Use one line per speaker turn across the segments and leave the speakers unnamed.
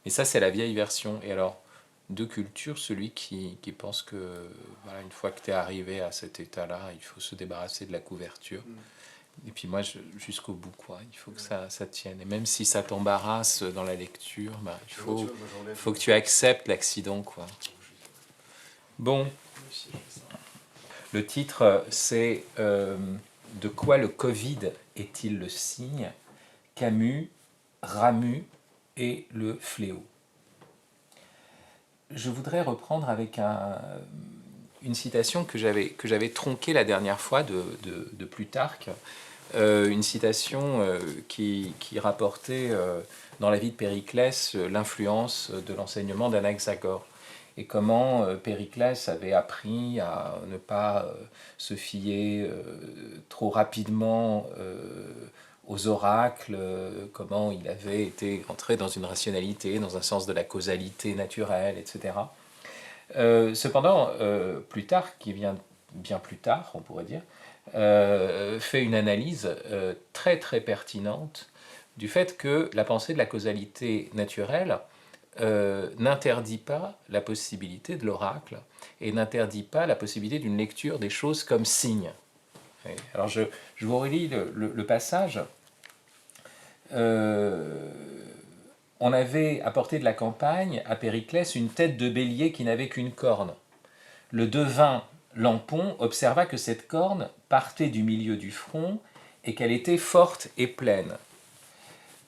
Et ça, c'est la vieille version. Et alors, deux cultures, celui qui pense que voilà, une fois que tu es arrivé à cet état-là, il faut se débarrasser de la couverture. Et puis moi, jusqu'au bout, quoi. Il faut que ça tienne. Et même si ça t'embarrasse dans la lecture, bah, faut que tu acceptes l'accident, quoi. Bon, le titre, c'est De quoi le Covid est-il le signe? Camus, Ramu et le fléau. Je voudrais reprendre avec une citation que j'avais tronquée la dernière fois de Plutarque, une citation qui rapportait dans la vie de Périclès l'influence de l'enseignement d'Anaxagore et comment Périclès avait appris à ne pas se fier trop rapidement aux oracles, comment il avait été entré dans une rationalité, dans un sens de la causalité naturelle, etc. Cependant, Plutarque, qui vient bien plus tard, on pourrait dire, fait une analyse très très pertinente du fait que la pensée de la causalité naturelle n'interdit pas la possibilité de l'oracle et n'interdit pas la possibilité d'une lecture des choses comme signes. Alors je vous relis le passage. On avait apporté de la campagne à Périclès une tête de bélier qui n'avait qu'une corne. Le devin Lampon observa que cette corne partait du milieu du front et qu'elle était forte et pleine.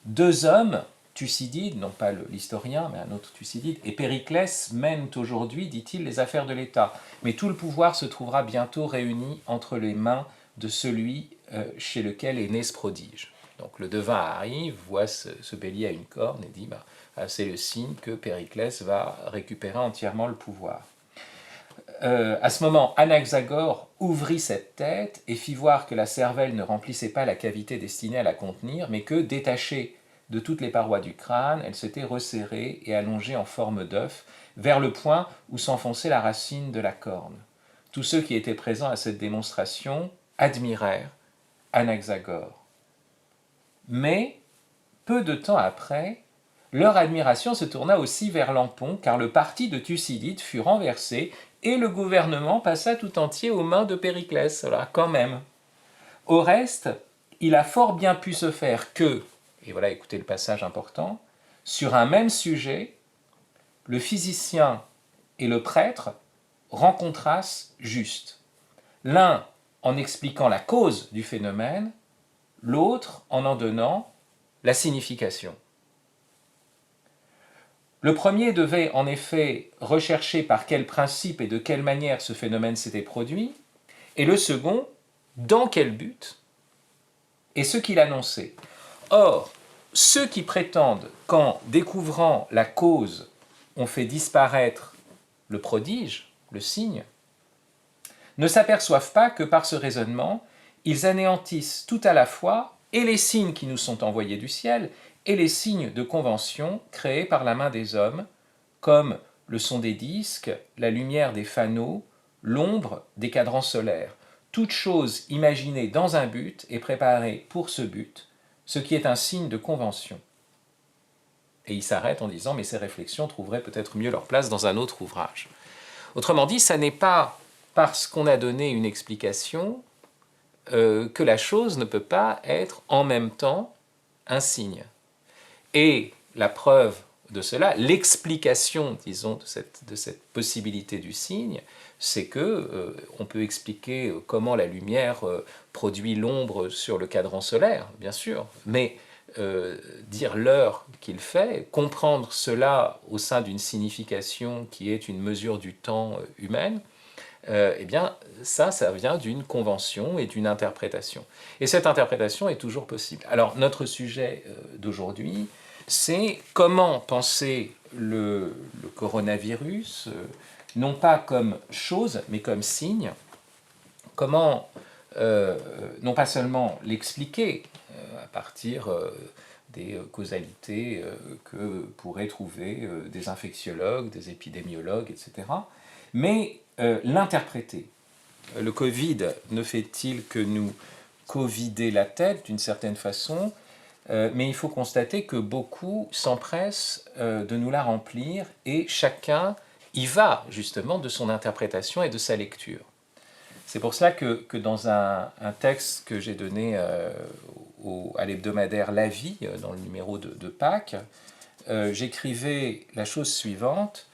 Deux hommes, Thucydide, non pas l'historien, mais un autre Thucydide, et Périclès mènent aujourd'hui, dit-il, les affaires de l'État. Mais tout le pouvoir se trouvera bientôt réuni entre les mains de celui chez lequel est né ce prodige. Donc le devin arrive, voit ce bélier à une corne et dit bah, c'est le signe que Périclès va récupérer entièrement le pouvoir. À ce moment, Anaxagore ouvrit cette tête et fit voir que la cervelle ne remplissait pas la cavité destinée à la contenir, mais que, détachée de toutes les parois du crâne, elle s'était resserrée et allongée en forme d'œuf, vers le point où s'enfonçait la racine de la corne. Tous ceux qui étaient présents à cette démonstration admirèrent Anaxagore. Mais, peu de temps après, leur admiration se tourna aussi vers Lampon, car le parti de Thucydide fut renversé et le gouvernement passa tout entier aux mains de Périclès. Voilà, quand même. Au reste, il a fort bien pu se faire que, et voilà, écoutez le passage important, sur un même sujet, le physicien et le prêtre rencontrassent juste. L'un en expliquant la cause du phénomène, l'autre en donnant la signification. Le premier devait en effet rechercher par quel principe et de quelle manière ce phénomène s'était produit, et le second, dans quel but, et ce qu'il annonçait. Or, ceux qui prétendent qu'en découvrant la cause, on fait disparaître le prodige, le signe, ne s'aperçoivent pas que par ce raisonnement, ils anéantissent tout à la fois et les signes qui nous sont envoyés du ciel et les signes de convention créés par la main des hommes, comme le son des disques, la lumière des fanaux, l'ombre des cadrans solaires. Toute chose imaginée dans un but est préparée pour ce but, ce qui est un signe de convention. Et il s'arrête en disant « mais ces réflexions trouveraient peut-être mieux leur place dans un autre ouvrage ». Autrement dit, ça n'est pas parce qu'on a donné une explication que la chose ne peut pas être en même temps un signe. Et la preuve de cela, l'explication, disons, de cette possibilité du signe, c'est que on peut expliquer comment la lumière produit l'ombre sur le cadran solaire, bien sûr, mais dire l'heure qu'il fait, comprendre cela au sein d'une signification qui est une mesure du temps humaine, eh bien, ça vient d'une convention et d'une interprétation. Et cette interprétation est toujours possible. Alors, notre sujet d'aujourd'hui, c'est comment penser le coronavirus, non pas comme chose, mais comme signe. Comment, non pas seulement l'expliquer à partir des causalités que pourraient trouver des infectiologues, des épidémiologues, etc., mais l'interpréter. Le Covid ne fait-il que nous covider la tête d'une certaine façon? mais il faut constater que beaucoup s'empressent de nous la remplir et chacun y va justement de son interprétation et de sa lecture. C'est pour cela que dans un texte que j'ai donné à l'hebdomadaire La Vie, dans le numéro de Pâques, j'écrivais la chose suivante: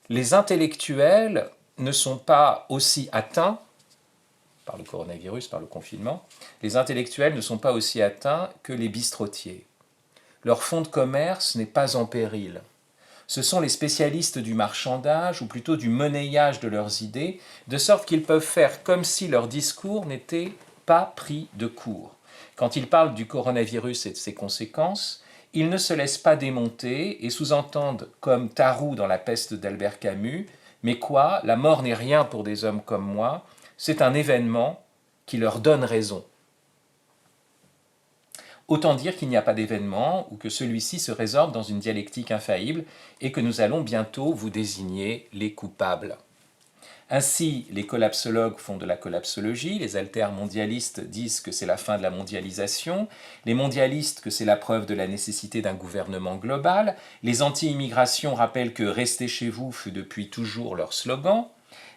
les intellectuels ne sont pas aussi atteints par le coronavirus, par le confinement, les intellectuels ne sont pas aussi atteints que les bistrotiers. Leur fonds de commerce n'est pas en péril. Ce sont les spécialistes du marchandage, ou plutôt du monnayage de leurs idées, de sorte qu'ils peuvent faire comme si leur discours n'était pas pris de court. Quand ils parlent du coronavirus et de ses conséquences, ils ne se laissent pas démonter et sous-entendent, comme Tarou dans La peste d'Albert Camus, « Mais quoi, la mort n'est rien pour des hommes comme moi, c'est un événement qui leur donne raison. » Autant dire qu'il n'y a pas d'événement ou que celui-ci se résorbe dans une dialectique infaillible et que nous allons bientôt vous désigner les coupables. Ainsi, les collapsologues font de la collapsologie, les altermondialistes disent que c'est la fin de la mondialisation, les mondialistes que c'est la preuve de la nécessité d'un gouvernement global, les anti-immigrations rappellent que « restez chez vous » fut depuis toujours leur slogan,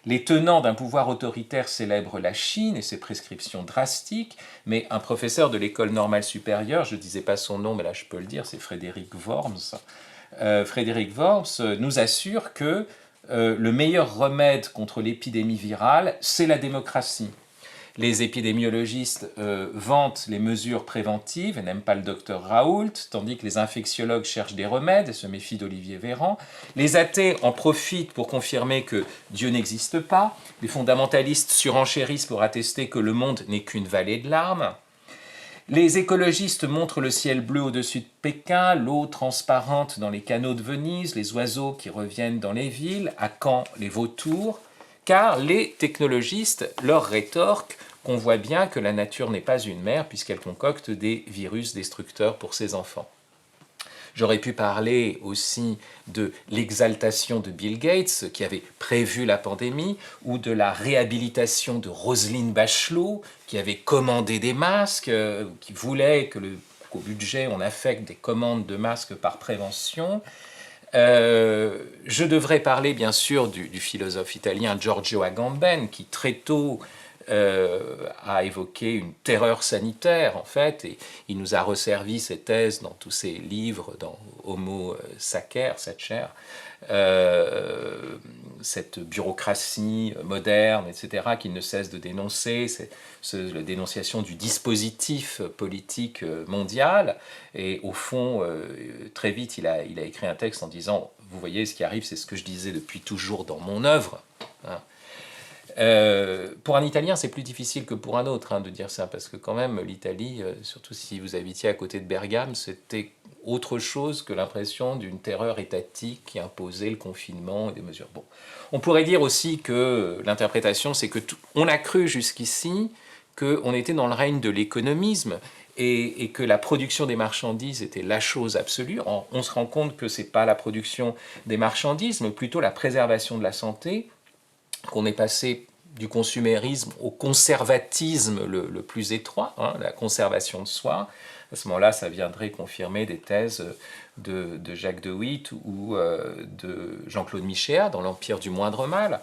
les tenants d'un pouvoir autoritaire célèbrent la Chine et ses prescriptions drastiques, mais un professeur de l'école normale supérieure, je ne disais pas son nom, mais là je peux le dire, c'est Frédéric Worms, nous assure que le meilleur remède contre l'épidémie virale, c'est la démocratie. Les épidémiologistes vantent les mesures préventives et n'aiment pas le docteur Raoult, tandis que les infectiologues cherchent des remèdes et se méfient d'Olivier Véran. Les athées en profitent pour confirmer que Dieu n'existe pas. Les fondamentalistes surenchérissent pour attester que le monde n'est qu'une vallée de larmes. Les écologistes montrent le ciel bleu au-dessus de Pékin, l'eau transparente dans les canaux de Venise, les oiseaux qui reviennent dans les villes, à quand les vautours, car les technologistes leur rétorquent qu'on voit bien que la nature n'est pas une mère puisqu'elle concocte des virus destructeurs pour ses enfants. J'aurais pu parler aussi de l'exaltation de Bill Gates, qui avait prévu la pandémie, ou de la réhabilitation de Roselyne Bachelot, qui avait commandé des masques, qui voulait qu'au budget on affecte des commandes de masques par prévention. Je devrais parler bien sûr du philosophe italien Giorgio Agamben, qui très tôt a évoqué une terreur sanitaire, en fait, et il nous a resservi ses thèses dans tous ses livres, dans Homo Sacer, cette bureaucratie moderne, etc., qu'il ne cesse de dénoncer, c'est la dénonciation du dispositif politique mondial, et au fond, très vite, il a écrit un texte en disant « Vous voyez, ce qui arrive, c'est ce que je disais depuis toujours dans mon œuvre. Hein. » Pour un Italien, c'est plus difficile que pour un autre de dire ça, parce que quand même, l'Italie, surtout si vous habitiez à côté de Bergame, c'était autre chose que l'impression d'une terreur étatique qui imposait le confinement et des mesures. Bon. On pourrait dire aussi que l'interprétation, c'est que on a cru jusqu'ici qu'on était dans le règne de l'économisme et que la production des marchandises était la chose absolue. On se rend compte que ce n'est pas la production des marchandises, mais plutôt la préservation de la santé, qu'on est passé du consumérisme au conservatisme le plus étroit, la conservation de soi. À ce moment-là, ça viendrait confirmer des thèses de Jacques de Witt ou de Jean-Claude Michéa dans l'Empire du moindre mal.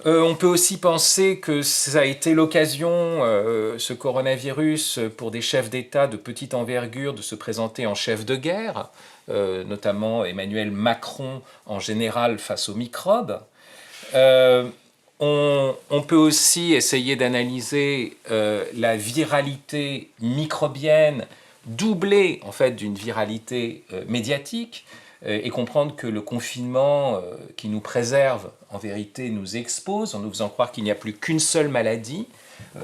On peut aussi penser que ça a été l'occasion, ce coronavirus, pour des chefs d'État de petite envergure de se présenter en chef de guerre, notamment Emmanuel Macron en général face aux microbes. On peut aussi essayer d'analyser la viralité microbienne doublée en fait d'une viralité médiatique et comprendre que le confinement qui nous préserve en vérité nous expose en nous faisant croire qu'il n'y a plus qu'une seule maladie,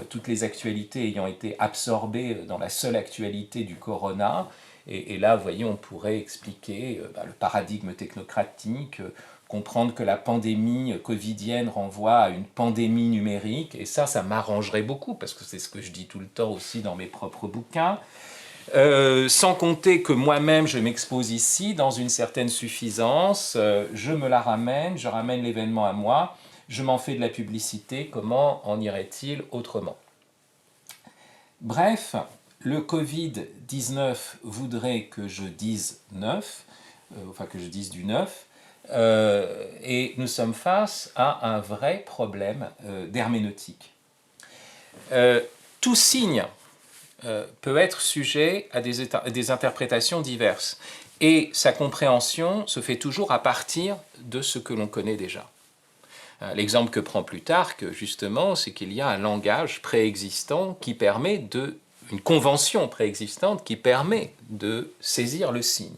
toutes les actualités ayant été absorbées dans la seule actualité du corona. Et là, vous voyez, on pourrait expliquer le paradigme technocratique, comprendre que la pandémie covidienne renvoie à une pandémie numérique, et ça m'arrangerait beaucoup, parce que c'est ce que je dis tout le temps aussi dans mes propres bouquins, sans compter que moi-même je m'expose ici dans une certaine suffisance, je me la ramène, je ramène l'événement à moi, je m'en fais de la publicité, comment en irait-il autrement? Bref, le Covid-19 voudrait que je dise neuf, enfin que je dise du neuf, et nous sommes face à un vrai problème d'herméneutique. Tout signe peut être sujet à des interprétations diverses, et sa compréhension se fait toujours à partir de ce que l'on connaît déjà. L'exemple que prend Plutarque, justement, c'est qu'il y a un langage préexistant qui permet une convention préexistante qui permet de saisir le signe.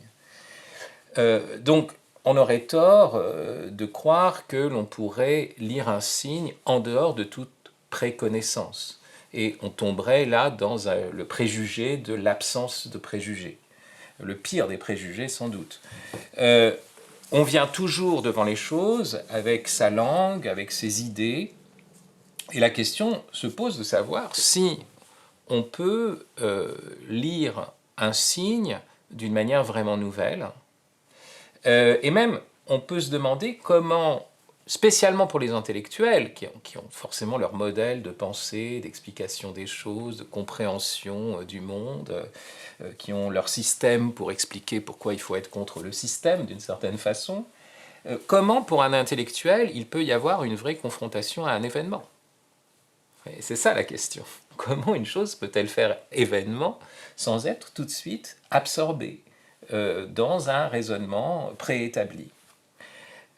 Donc, on aurait tort de croire que l'on pourrait lire un signe en dehors de toute préconnaissance. Et on tomberait là dans le préjugé de l'absence de préjugés. Le pire des préjugés, sans doute. On vient toujours devant les choses avec sa langue, avec ses idées, et la question se pose de savoir si on peut lire un signe d'une manière vraiment nouvelle. Et même, on peut se demander comment, spécialement pour les intellectuels, qui ont forcément leur modèle de pensée, d'explication des choses, de compréhension du monde, qui ont leur système pour expliquer pourquoi il faut être contre le système, d'une certaine façon, comment, pour un intellectuel, il peut y avoir une vraie confrontation à un événement? Et c'est ça la question. Comment une chose peut-elle faire événement sans être tout de suite absorbée dans un raisonnement préétabli?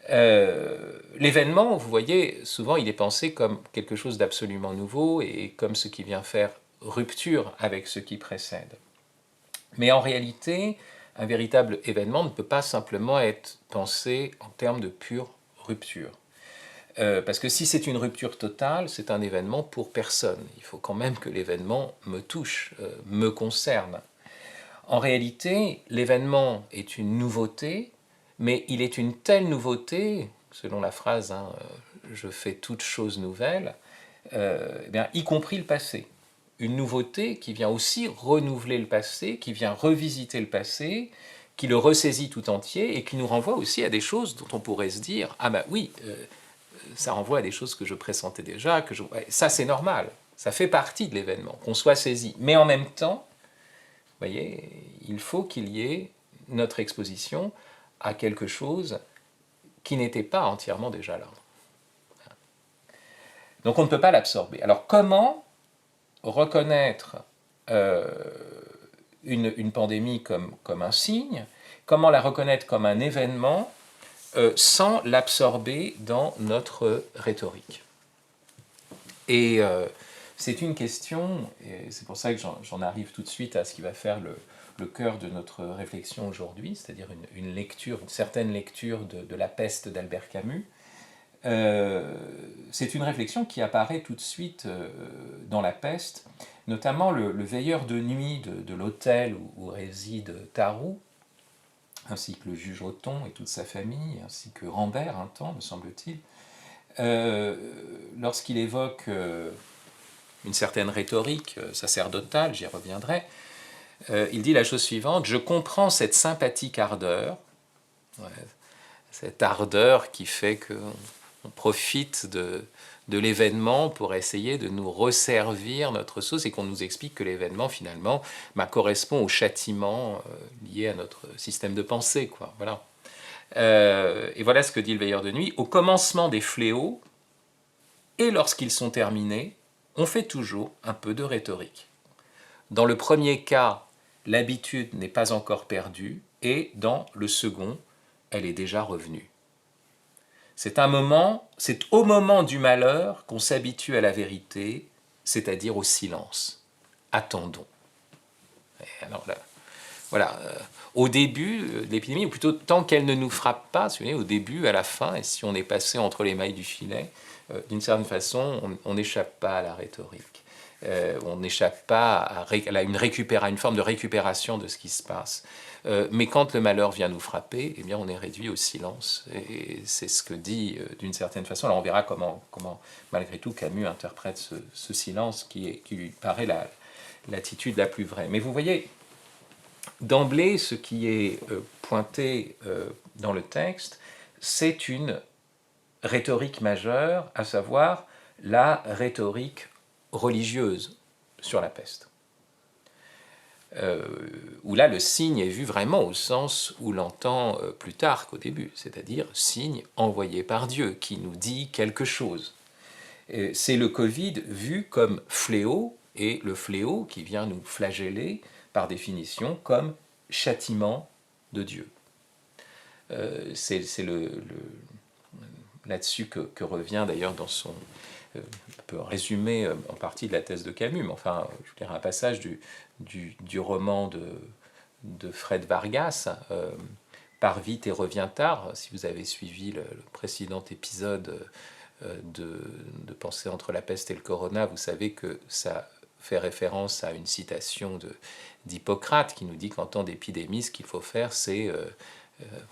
L'événement, vous voyez, souvent il est pensé comme quelque chose d'absolument nouveau et comme ce qui vient faire rupture avec ce qui précède. Mais en réalité, un véritable événement ne peut pas simplement être pensé en termes de pure rupture. Parce que si c'est une rupture totale, c'est un événement pour personne. Il faut quand même que l'événement me touche, me concerne. En réalité, l'événement est une nouveauté, mais il est une telle nouveauté, selon la phrase je fais toute chose nouvelle, y compris le passé. Une nouveauté qui vient aussi renouveler le passé, qui vient revisiter le passé, qui le ressaisit tout entier et qui nous renvoie aussi à des choses dont on pourrait se dire ah ben oui, ça renvoie à des choses que je pressentais déjà, ça c'est normal, ça fait partie de l'événement, qu'on soit saisi. Mais en même temps, vous voyez, il faut qu'il y ait notre exposition à quelque chose qui n'était pas entièrement déjà là. Donc on ne peut pas l'absorber. Alors comment reconnaître une pandémie comme un signe, comment la reconnaître comme un événement sans l'absorber dans notre rhétorique? Et c'est une question, et c'est pour ça que j'en arrive tout de suite à ce qui va faire le cœur de notre réflexion aujourd'hui, c'est-à-dire une certaine lecture de La Peste d'Albert Camus. C'est une réflexion qui apparaît tout de suite dans La Peste, notamment le veilleur de nuit de l'hôtel où réside Tarou, ainsi que le juge Othon et toute sa famille, ainsi que Rambert un temps, me semble-t-il, lorsqu'il évoque une certaine rhétorique sacerdotale, j'y reviendrai, il dit la chose suivante: je comprends cette sympathique ardeur, cette ardeur qui fait qu'on profite de l'événement pour essayer de nous resservir notre sauce et qu'on nous explique que l'événement finalement correspond au châtiment lié à notre système de pensée, quoi. Voilà. Et voilà ce que dit le veilleur de nuit: au commencement des fléaux et lorsqu'ils sont terminés, on fait toujours un peu de rhétorique. Dans le premier cas, l'habitude n'est pas encore perdue, et dans le second, elle est déjà revenue. C'est au moment du malheur qu'on s'habitue à la vérité, c'est-à-dire au silence. Attendons. Et alors là, voilà, au début de l'épidémie, ou plutôt tant qu'elle ne nous frappe pas, si vous voulez, au début, à la fin, et si on est passé entre les mailles du filet, d'une certaine façon, on n'échappe pas à la rhétorique. On n'échappe pas à une forme de récupération de ce qui se passe. Mais quand le malheur vient nous frapper, eh bien, on est réduit au silence. Et c'est ce que dit, d'une certaine façon, alors on verra comment malgré tout, Camus interprète ce silence qui lui paraît l'attitude la plus vraie. Mais vous voyez, d'emblée, ce qui est pointé dans le texte, c'est une rhétorique majeure, à savoir la rhétorique religieuse sur la peste. où là le signe est vu vraiment au sens où l'entend Plutarque au début, c'est-à-dire signe envoyé par Dieu, qui nous dit quelque chose. C'est le Covid vu comme fléau, et le fléau qui vient nous flageller, par définition, comme châtiment de Dieu. C'est là-dessus que revient d'ailleurs dans son... on peut résumer en partie de la thèse de Camus, mais enfin, je dirais un passage du roman de Fred Vargas, Pars vite et reviens tard. Si vous avez suivi le précédent épisode de Pensée entre la peste et le corona, vous savez que ça fait référence à une citation d'Hippocrate qui nous dit qu'en temps d'épidémie, ce qu'il faut faire, c'est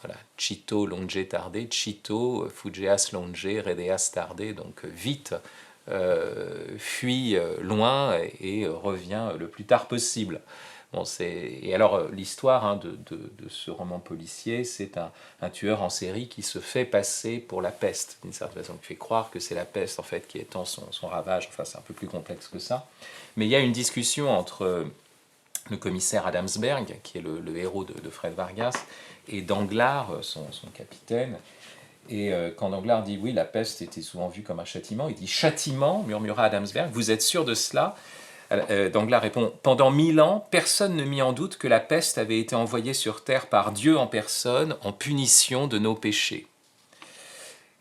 voilà, cito longe tarde, cito fugeas longe, redeas tarde, donc vite, fuis loin et reviens le plus tard possible. Bon, et alors l'histoire de ce roman policier, c'est un tueur en série qui se fait passer pour la peste, d'une certaine façon, qui fait croire que c'est la peste en fait qui étend son ravage. Enfin, c'est un peu plus complexe que ça. Mais il y a une discussion entre le commissaire Adamsberg, qui est le héros de Fred Vargas, et Danglars, son capitaine. Et quand Danglars dit oui, la peste était souvent vue comme un châtiment, il dit châtiment, murmura Adamsberg, vous êtes sûr de cela? Danglars répond pendant 1000 ans, personne ne mit en doute que la peste avait été envoyée sur terre par Dieu en personne en punition de nos péchés.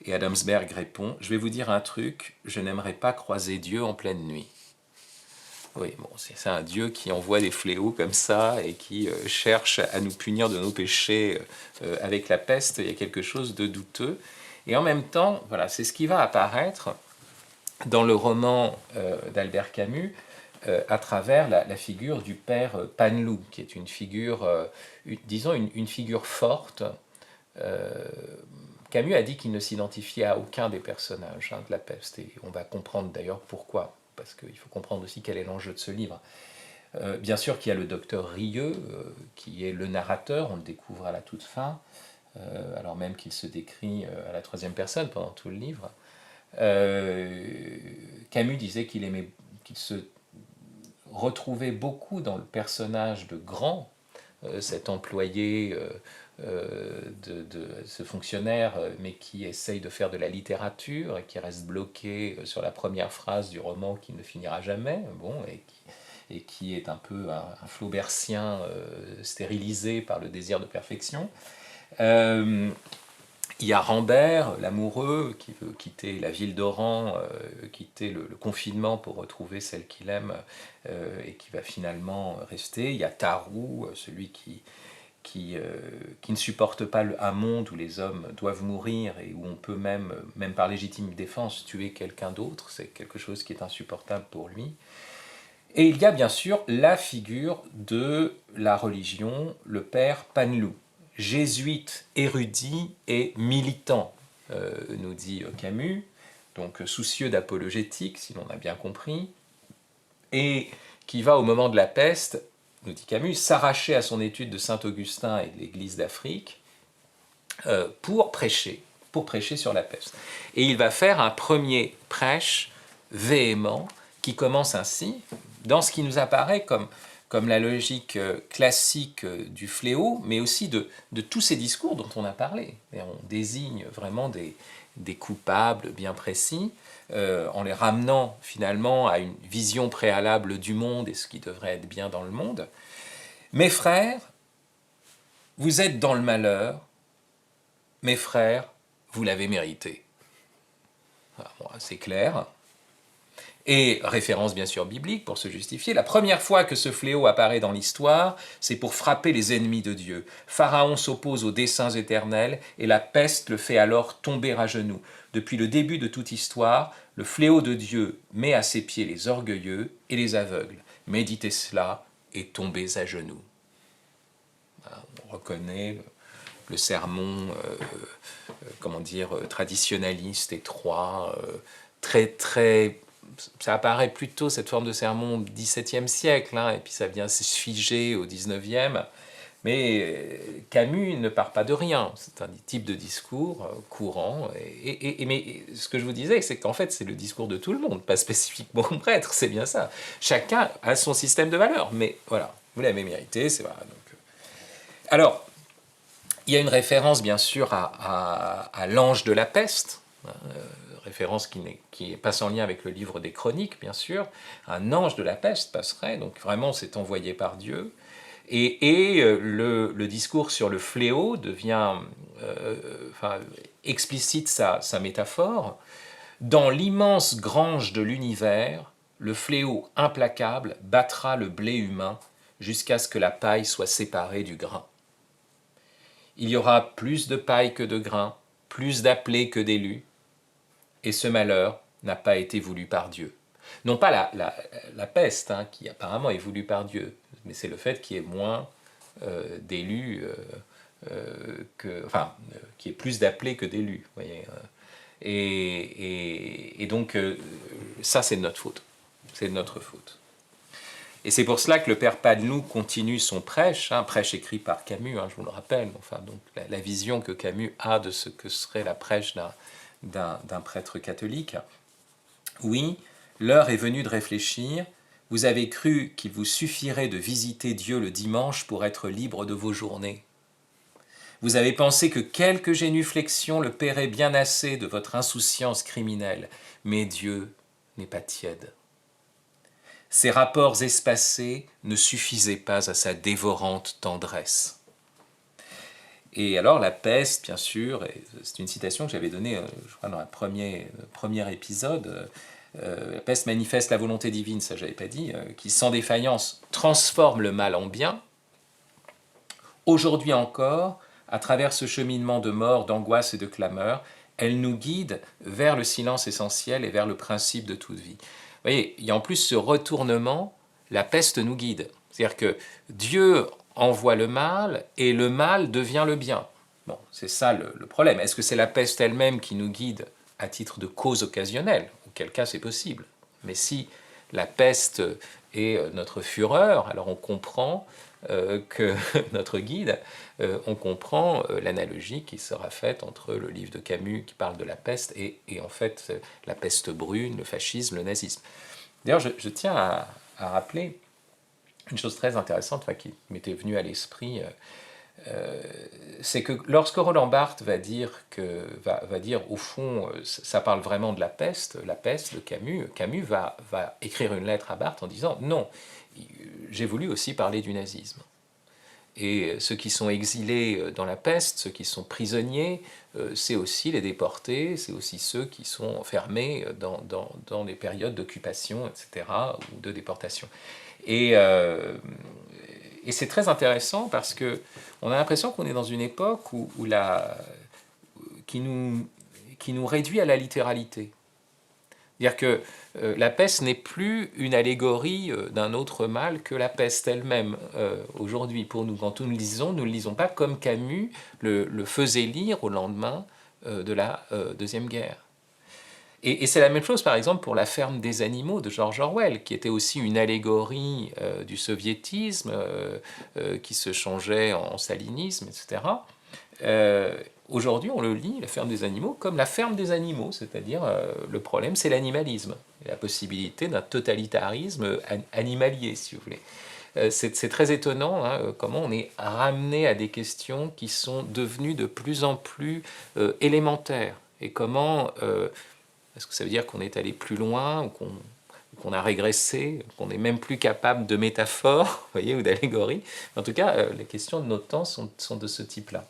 Et Adamsberg répond je vais vous dire un truc, je n'aimerais pas croiser Dieu en pleine nuit. Oui, bon, c'est un Dieu qui envoie des fléaux comme ça et qui cherche à nous punir de nos péchés avec la peste. Il y a quelque chose de douteux. Et en même temps, voilà, c'est ce qui va apparaître dans le roman d'Albert Camus à travers la figure du père Panlou, qui est une figure, disons, une figure forte. Camus a dit qu'il ne s'identifiait à aucun des personnages de la peste. Et on va comprendre d'ailleurs pourquoi. Parce qu'il faut comprendre aussi quel est l'enjeu de ce livre. Bien sûr qu'il y a le docteur Rieux, qui est le narrateur, on le découvre à la toute fin, alors même qu'il se décrit à la troisième personne pendant tout le livre. Camus disait qu'il se retrouvait beaucoup dans le personnage de Grand, cet employé, ce fonctionnaire, mais qui essaye de faire de la littérature et qui reste bloqué sur la première phrase du roman qui ne finira jamais, bon, et qui est un peu un flaubertien stérilisé par le désir de perfection. Il y a Rambert, l'amoureux, qui veut quitter la ville d'Oran, quitter le confinement pour retrouver celle qu'il aime et qui va finalement rester. Il y a Tarou, celui qui ne supporte pas un monde où les hommes doivent mourir et où on peut même par légitime défense, tuer quelqu'un d'autre. C'est quelque chose qui est insupportable pour lui. Et il y a bien sûr la figure de la religion, le père Panlou, jésuite érudit et militant, nous dit Camus, donc soucieux d'apologétique, si l'on a bien compris, et qui va au moment de la peste, nous dit Camus, s'arracher à son étude de Saint-Augustin et de l'Église d'Afrique pour prêcher sur la peste. Et il va faire un premier prêche véhément qui commence ainsi, dans ce qui nous apparaît comme la logique classique du fléau, mais aussi de tous ces discours dont on a parlé. Et on désigne vraiment des coupables bien précis, en les ramenant finalement à une vision préalable du monde et ce qui devrait être bien dans le monde. Mes frères, vous êtes dans le malheur, mes frères, vous l'avez mérité. Bon, c'est clair. Et référence bien sûr biblique pour se justifier. La première fois que ce fléau apparaît dans l'histoire, c'est pour frapper les ennemis de Dieu. Pharaon s'oppose aux desseins éternels et la peste le fait alors tomber à genoux. Depuis le début de toute histoire, le fléau de Dieu met à ses pieds les orgueilleux et les aveugles. Méditez cela et tombez à genoux. On reconnaît le sermon, traditionnaliste, étroit, très... Ça apparaît plutôt, cette forme de sermon, au XVIIe siècle, et puis ça vient se figer au XIXe. Mais Camus ne part pas de rien. C'est un type de discours courant. Mais ce que je vous disais, c'est qu'en fait, c'est le discours de tout le monde, pas spécifiquement au prêtre, c'est bien ça. Chacun a son système de valeurs, mais voilà. Vous l'avez mérité, c'est vrai. Donc, alors, il y a une référence, bien sûr, à l'ange de la peste, référence qui n'est pas sans lien avec le livre des Chroniques, bien sûr. Un ange de la peste passerait, donc vraiment c'est envoyé par Dieu. Et le discours sur le fléau devient, explicite sa métaphore. Dans l'immense grange de l'univers, le fléau implacable battra le blé humain jusqu'à ce que la paille soit séparée du grain. Il y aura plus de paille que de grain, plus d'appelés que d'élus, et ce malheur n'a pas été voulu par Dieu. Non pas la peste, hein, qui apparemment est voulue par Dieu, mais c'est le fait qu'il y ait moins d'élus, qu'il y ait plus d'appelés que d'élus. Voyez. Et donc, ça, c'est de notre faute. C'est de notre faute. Et c'est pour cela que le père Paneloux continue son prêche, prêche écrit par Camus, je vous le rappelle, enfin, donc la vision que Camus a de ce que serait la prêche d'un prêtre catholique. Oui, l'heure est venue de réfléchir. Vous avez cru qu'il vous suffirait de visiter Dieu le dimanche pour être libre de vos journées. Vous avez pensé que quelques génuflexions le paieraient bien assez de votre insouciance criminelle, mais Dieu n'est pas tiède. Ses rapports espacés ne suffisaient pas à sa dévorante tendresse. Et alors la peste, bien sûr, c'est une citation que j'avais donnée, je crois, dans le premier épisode, la peste manifeste la volonté divine, ça j'avais pas dit, qui sans défaillance transforme le mal en bien. Aujourd'hui encore, à travers ce cheminement de mort, d'angoisse et de clameur, elle nous guide vers le silence essentiel et vers le principe de toute vie. Vous voyez, il y a en plus ce retournement, la peste nous guide. C'est-à-dire que Dieu envoie le mal et le mal devient le bien. Bon, c'est ça le problème. Est-ce que c'est la peste elle-même qui nous guide à titre de cause occasionnelle? Auquel cas c'est possible. Mais si la peste est notre fureur, alors on comprend que notre guide, on comprend l'analogie qui sera faite entre le livre de Camus qui parle de la peste et en fait la peste brune, le fascisme, le nazisme. D'ailleurs, je tiens à rappeler une chose très intéressante qui m'était venue à l'esprit, c'est que lorsque Roland Barthes va dire au fond, ça parle vraiment de la peste de Camus, Camus va écrire une lettre à Barthes en disant non, j'ai voulu aussi parler du nazisme. Et ceux qui sont exilés dans la peste, ceux qui sont prisonniers, c'est aussi les déportés, c'est aussi ceux qui sont enfermés dans des périodes d'occupation, etc., ou de déportation. Et c'est très intéressant parce qu'on a l'impression qu'on est dans une époque qui nous réduit à la littéralité. C'est-à-dire que la peste n'est plus une allégorie d'un autre mal que la peste elle-même aujourd'hui pour nous. Quand nous le lisons, nous ne le lisons pas comme Camus le faisait lire au lendemain de la Deuxième Guerre. Et c'est la même chose par exemple pour La ferme des animaux de George Orwell, qui était aussi une allégorie du soviétisme qui se changeait en stalinisme, etc. Aujourd'hui, on le lit, La ferme des animaux, comme la ferme des animaux, c'est-à-dire le problème, c'est l'animalisme, et la possibilité d'un totalitarisme animalier, si vous voulez. C'est très étonnant comment on est ramené à des questions qui sont devenues de plus en plus élémentaires, et comment, est-ce que ça veut dire qu'on est allé plus loin, ou qu'on a régressé, qu'on n'est même plus capable de métaphores, voyez, ou d'allégories. En tout cas, les questions de notre temps sont de ce type-là.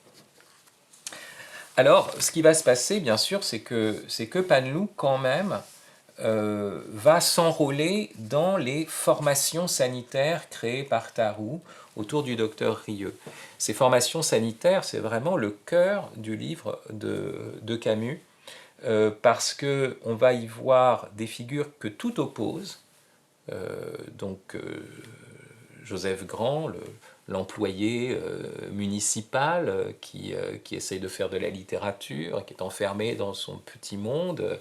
Alors, ce qui va se passer, bien sûr, c'est que Paneloux, quand même, va s'enrôler dans les formations sanitaires créées par Tarou autour du docteur Rieu. Ces formations sanitaires, c'est vraiment le cœur du livre de Camus, parce qu'on va y voir des figures que tout oppose, Joseph Grand, l'employé municipal qui essaye de faire de la littérature, qui est enfermé dans son petit monde,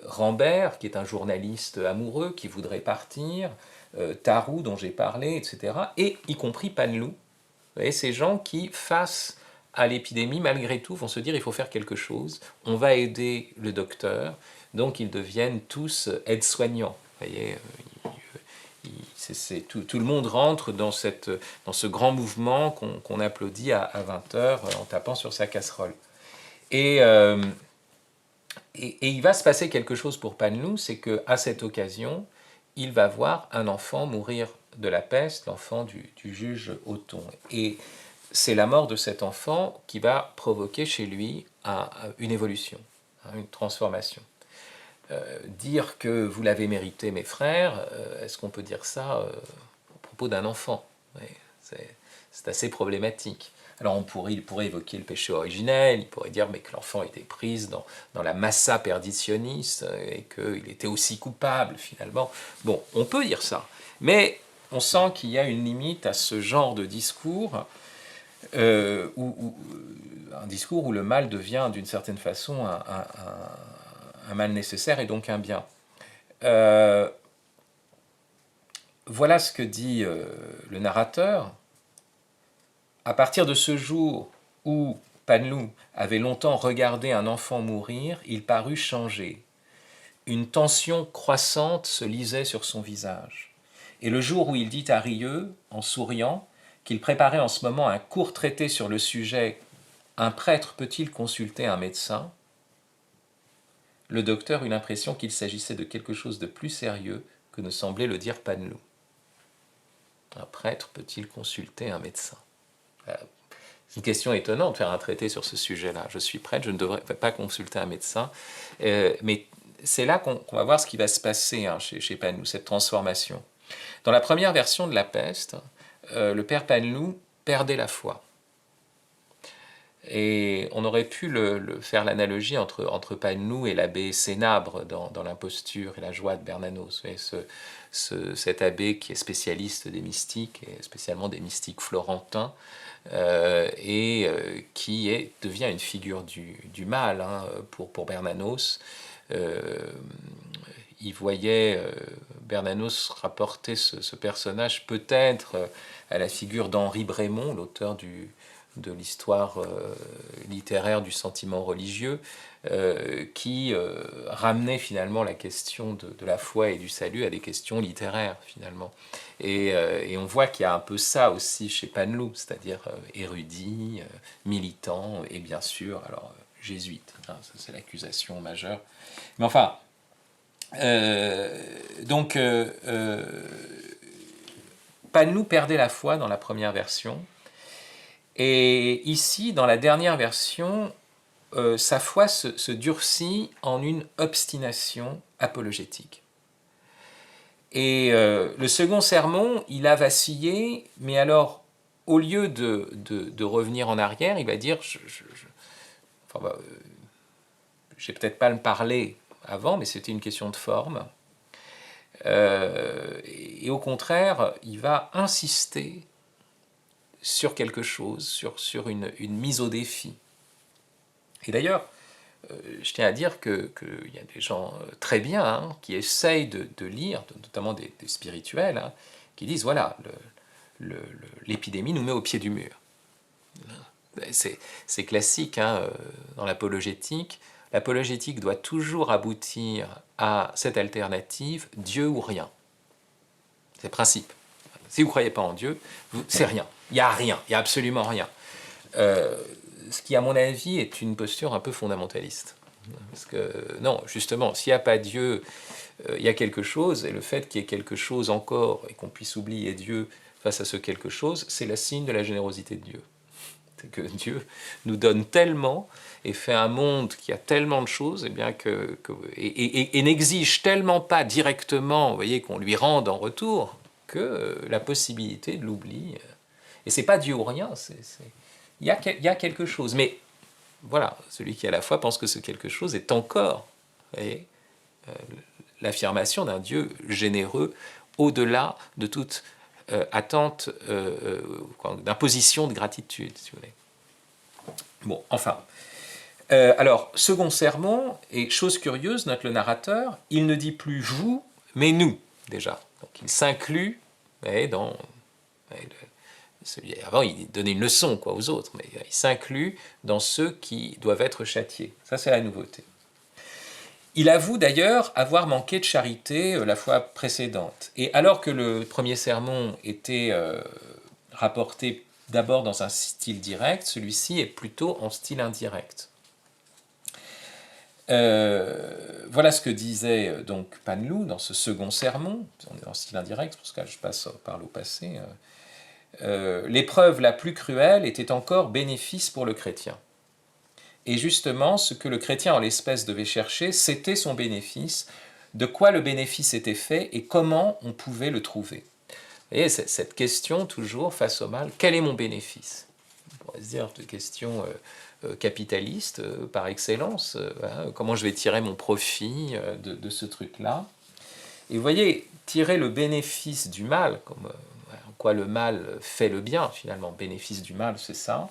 Rambert, qui est un journaliste amoureux, qui voudrait partir, Tarou, dont j'ai parlé, etc., et y compris Paneloux. Vous voyez, ces gens qui, face à l'épidémie, malgré tout, vont se dire il faut faire quelque chose, on va aider le docteur, donc ils deviennent tous aides-soignants. Vous voyez, tout le monde rentre dans ce grand mouvement qu'on applaudit à 20 heures en tapant sur sa casserole. Et il va se passer quelque chose pour Panlou, c'est qu'à cette occasion, il va voir un enfant mourir de la peste, l'enfant du juge Othon. Et c'est la mort de cet enfant qui va provoquer chez lui une évolution, une transformation. Dire que vous l'avez mérité, mes frères, est-ce qu'on peut dire ça à propos d'un enfant? Oui, c'est assez problématique. Alors il pourrait évoquer le péché originel, il pourrait dire mais que l'enfant était pris dans la massa perditionniste et qu'il était aussi coupable finalement. Bon, on peut dire ça, mais on sent qu'il y a une limite à ce genre de discours, un discours où le mal devient d'une certaine façon un mal nécessaire et donc un bien. Voilà ce que dit le narrateur. À partir de ce jour où Panlou avait longtemps regardé un enfant mourir, il parut changer. Une tension croissante se lisait sur son visage. Et le jour où il dit à Rieux, en souriant, qu'il préparait en ce moment un court traité sur le sujet « Un prêtre peut-il consulter un médecin ?», le docteur eut l'impression qu'il s'agissait de quelque chose de plus sérieux que ne semblait le dire Panlou. Un prêtre peut-il consulter un médecin ? C'est une question étonnante de faire un traité sur ce sujet-là. Je suis prêtre, je ne devrais pas consulter un médecin. Mais c'est là qu'on va voir ce qui va se passer chez Panlou, cette transformation. Dans la première version de La Peste, le père Panlou perdait la foi. Et on aurait pu faire l'analogie entre Panlou et l'abbé Sénabre dans l'imposture et la joie de Bernanos. Cet abbé qui est spécialiste des mystiques, et spécialement des mystiques florentins, qui devient une figure du mal pour Bernanos. Il voyait Bernanos rapporter ce personnage peut-être à la figure d'Henri Brémond, l'auteur de l'histoire littéraire du sentiment religieux, qui ramenait finalement la question de la foi et du salut à des questions littéraires finalement. Et on voit qu'il y a un peu ça aussi chez Panlou, c'est-à-dire érudit, militant et bien sûr alors jésuite. Ça c'est l'accusation majeure. Mais enfin, Panlou perdait la foi dans la première version. Et ici, dans la dernière version, sa foi se durcit en une obstination apologétique. Et le second sermon, il a vacillé, mais alors, au lieu de revenir en arrière, il va dire, je vais peut-être pas le parler avant, mais c'était une question de forme. Et au contraire, il va insister sur quelque chose, sur une mise au défi. Et d'ailleurs, je tiens à dire qu'il y a des gens très bien qui essayent de lire, notamment des spirituels, qui disent, voilà, l'épidémie nous met au pied du mur. C'est classique dans l'apologétique. L'apologétique doit toujours aboutir à cette alternative, Dieu ou rien. C'est le principe. Si vous ne croyez pas en Dieu, c'est rien. Il n'y a rien, il n'y a absolument rien. Ce qui, à mon avis, est une posture un peu fondamentaliste. Parce que, non, justement, s'il n'y a pas Dieu, il y a quelque chose, et le fait qu'il y ait quelque chose encore, et qu'on puisse oublier Dieu face à ce quelque chose, c'est le signe de la générosité de Dieu. C'est que Dieu nous donne tellement, et fait un monde qui a tellement de choses, et bien et n'exige tellement pas directement, vous voyez, qu'on lui rende en retour, que la possibilité de l'oubli. Et c'est pas Dieu ou rien, il y a quelque chose. Mais voilà, celui qui a la foi pense que ce quelque chose est encore l'affirmation d'un Dieu généreux au-delà de toute attente d'imposition de gratitude, si vous voulez. Bon, enfin. Alors, second sermon, et chose curieuse, note le narrateur, il ne dit plus vous, mais nous, déjà. Donc il s'inclut dans... Avant, il donnait une leçon aux autres, mais il s'inclut dans ceux qui doivent être châtiés. Ça, c'est la nouveauté. Il avoue d'ailleurs avoir manqué de charité la fois précédente. Et alors que le premier sermon était rapporté d'abord dans un style direct, celui-ci est plutôt en style indirect. Voilà ce que disait donc Panlou dans ce second sermon. On est en style indirect, c'est pour ça que je passe par le passé. L'épreuve la plus cruelle était encore bénéfice pour le chrétien. Et justement, ce que le chrétien en l'espèce devait chercher, c'était son bénéfice, de quoi le bénéfice était fait et comment on pouvait le trouver. Vous voyez, cette question toujours face au mal, quel est mon bénéfice? On pourrait se dire, une question capitaliste par excellence, hein, comment je vais tirer mon profit de ce truc-là. Et vous voyez, tirer le bénéfice du mal, comme en quoi le mal fait le bien finalement, bénéfice du mal, c'est ça,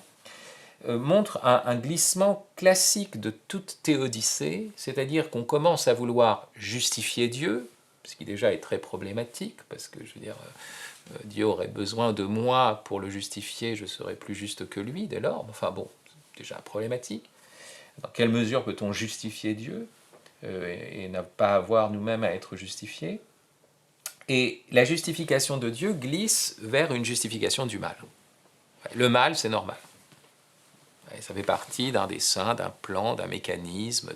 montre un glissement classique de toute théodicée, c'est-à-dire qu'on commence à vouloir justifier Dieu, ce qui déjà est très problématique, parce que je veux dire, Dieu aurait besoin de moi pour le justifier, je serais plus juste que lui dès lors, enfin bon, c'est déjà problématique. Dans quelle mesure peut-on justifier Dieu et ne pas avoir nous-mêmes à être justifiés? Et la justification de Dieu glisse vers une justification du mal. Le mal, c'est normal. Ça fait partie d'un dessein, d'un plan, d'un mécanisme,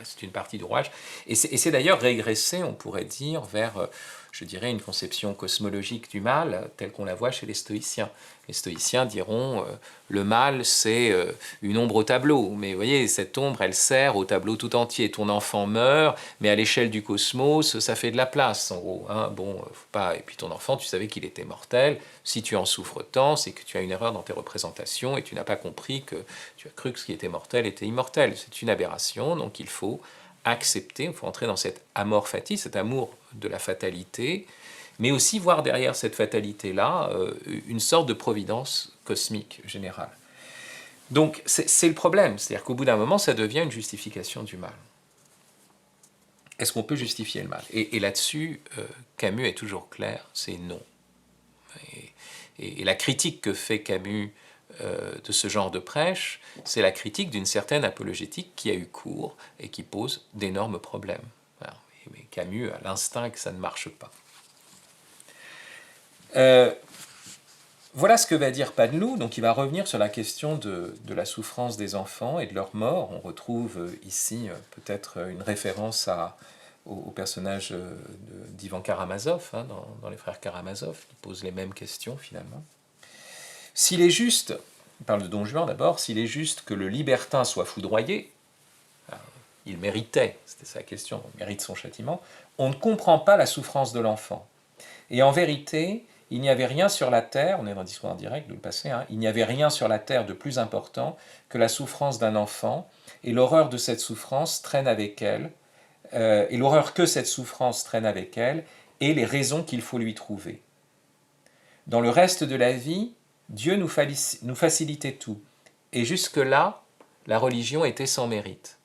c'est une partie d'ouvrage. Et c'est d'ailleurs régressé, on pourrait dire, vers, je dirais, une conception cosmologique du mal, telle qu'on la voit chez les stoïciens. Les stoïciens diront, le mal, c'est une ombre au tableau. Mais vous voyez, cette ombre, elle sert au tableau tout entier. Ton enfant meurt, mais à l'échelle du cosmos, ça fait de la place, en gros. Hein. Bon, faut pas... Et puis ton enfant, tu savais qu'il était mortel. Si tu en souffres tant, c'est que tu as une erreur dans tes représentations et tu n'as pas compris que tu as cru que ce qui était mortel était immortel. C'est une aberration, donc il faut accepter, il faut entrer dans cet amor fati, cet amour de la fatalité, mais aussi voir derrière cette fatalité-là une sorte de providence cosmique générale. Donc c'est le problème, c'est-à-dire qu'au bout d'un moment, ça devient une justification du mal. Est-ce qu'on peut justifier le mal? Et là-dessus, Camus est toujours clair, c'est non. Et la critique que fait Camus de ce genre de prêche, c'est la critique d'une certaine apologétique qui a eu cours et qui pose d'énormes problèmes. Alors, mais Camus a l'instinct que ça ne marche pas. Voilà ce que va dire Panlou, donc il va revenir sur la question de la souffrance des enfants et de leur mort. On retrouve ici peut-être une référence au personnage d'Ivan Karamazov, hein, dans Les Frères Karamazov, qui pose les mêmes questions finalement. S'il est juste, il parle de Don Juan d'abord, s'il est juste que le libertin soit foudroyé, il méritait, c'était sa question, il mérite son châtiment, on ne comprend pas la souffrance de l'enfant. Et en vérité, il n'y avait rien sur la terre, on est dans le discours en direct de le passé, hein, il n'y avait rien sur la terre de plus important que la souffrance d'un enfant, et l'horreur de cette souffrance traîne avec elle, et l'horreur que cette souffrance traîne avec elle, et les raisons qu'il faut lui trouver. Dans le reste de la vie, Dieu nous facilitait tout, et jusque-là, la religion était sans mérite.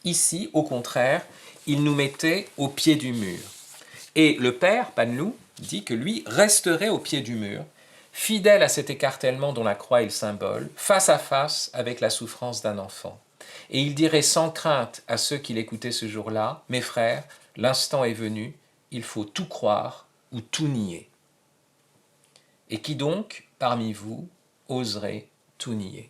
Ici, au contraire, il nous mettait au pied du mur. Et le père, Panlou, dit que lui resterait au pied du mur, fidèle à cet écartèlement dont la croix est le symbole, face à face avec la souffrance d'un enfant. Et il dirait sans crainte à ceux qui l'écoutaient ce jour-là, « Mes frères, l'instant est venu, il faut tout croire ou tout nier. » Et qui donc, parmi vous, oserait tout nier?